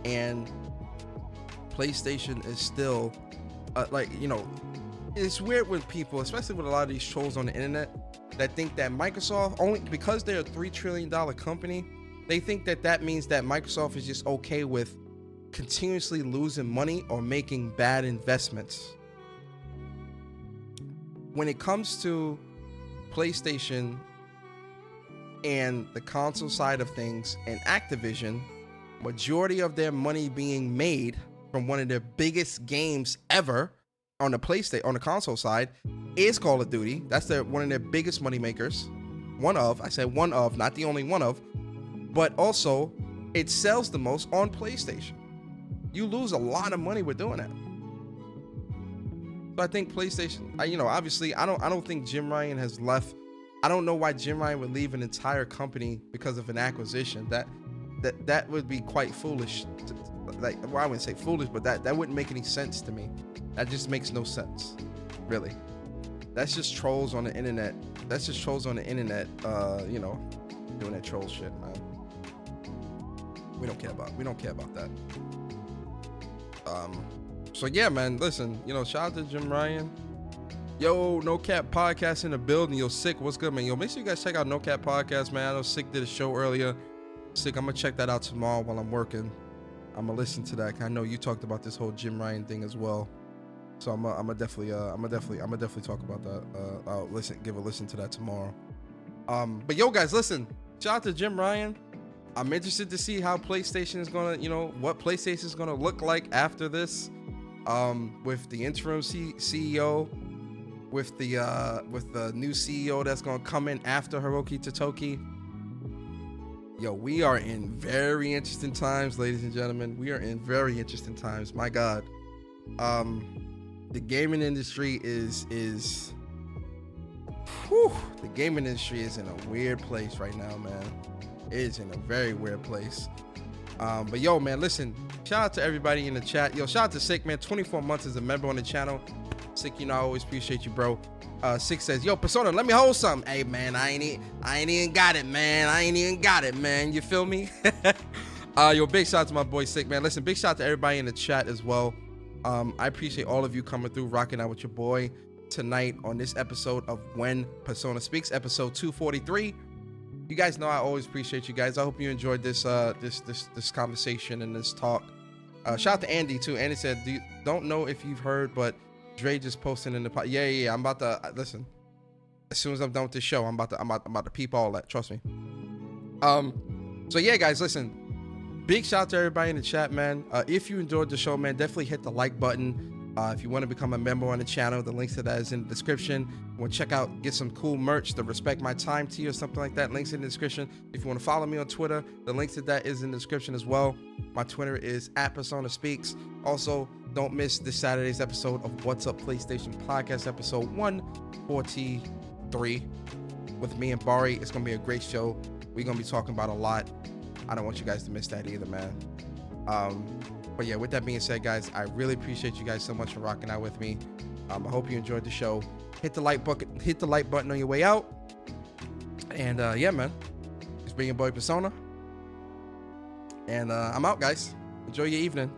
And PlayStation is still, like, you know, it's weird with people, especially with a lot of these trolls on the internet, that think that Microsoft, only because they're a $3 trillion company, they think that that means that Microsoft is just okay with continuously losing money or making bad investments. When it comes to PlayStation and the console side of things and Activision, majority of their money being made from one of their biggest games ever on the PlayStation, on the console side, is Call of Duty. That's one of their biggest money makers. One of, I said one of, not the only one of, but also it sells the most on PlayStation. You lose a lot of money with doing that. So I think PlayStation, you know, obviously I don't think Jim Ryan has left. I don't know why Jim Ryan would leave an entire company because of an acquisition. That would be quite foolish. Like, well, I wouldn't say foolish, but that wouldn't make any sense to me. That just makes no sense, really. That's just trolls on the internet. That's just trolls on the internet, you know, doing that troll shit, man. We don't care about that. So yeah, man, listen, you know, shout out to Jim Ryan. Yo, No Cap Podcast in the building. Yo, Sick, what's good, man? Yo, make sure you guys check out No Cap Podcast, man. I know Sick did a show earlier. Sick, I'm gonna check that out tomorrow while I'm working. I'm gonna listen to that. I know you talked about this whole Jim Ryan thing as well, so I'm gonna definitely talk about that. I'll give a listen to that tomorrow. But yo, guys, listen. Shout out to Jim Ryan. I'm interested to see how PlayStation is gonna, you know, what PlayStation is gonna look like after this, with the interim CEO, with the new CEO that's gonna come in after Hiroki Totoki. Yo, we are in very interesting times, ladies and gentlemen. We are in very interesting times. My God, the gaming industry is the gaming industry is in a weird place right now, man. It is in a very weird place. But yo, man, listen, shout out to everybody in the chat. Yo, shout out to Sick, man. 24 months as a member on the channel. Sick, you know, I always appreciate you, bro. Sick says, yo, Persona, let me hold something. Hey, man, I ain't even got it, man. You feel me? Yo, big shout out to my boy Sick, man. Listen, big shout out to everybody in the chat as well. I appreciate all of you coming through, rocking out with your boy tonight on this episode of When Persona Speaks, episode 243. You guys know I always appreciate you guys. I hope you enjoyed this this conversation and this talk. Shout out to Andy too. Andy said, don't know if you've heard, but Dre just posted in the pod. Yeah. I'm about to listen. As soon as I'm done with this show, I'm about to peep all that. Trust me. So yeah, guys, listen. Big shout out to everybody in the chat, man. If you enjoyed the show, man, definitely hit the like button. If you want to become a member on the channel, the links to that is in the description. Want to check out, get some cool merch, the Respect My Time tee or something like that, links in the description. If you want to follow me on Twitter, the links to that is in the description as well. My Twitter is @PersonaSpeaks. Also, don't miss this Saturday's episode of What's Up PlayStation Podcast, episode 143 with me and Bari. It's going to be a great show. We're going to be talking about a lot. I don't want you guys to miss that either, man. But yeah, with that being said, guys, I really appreciate you guys so much for rocking out with me. I hope you enjoyed the show. Hit the like button on your way out. And yeah, man, it's been your boy Persona. And I'm out, guys. Enjoy your evening.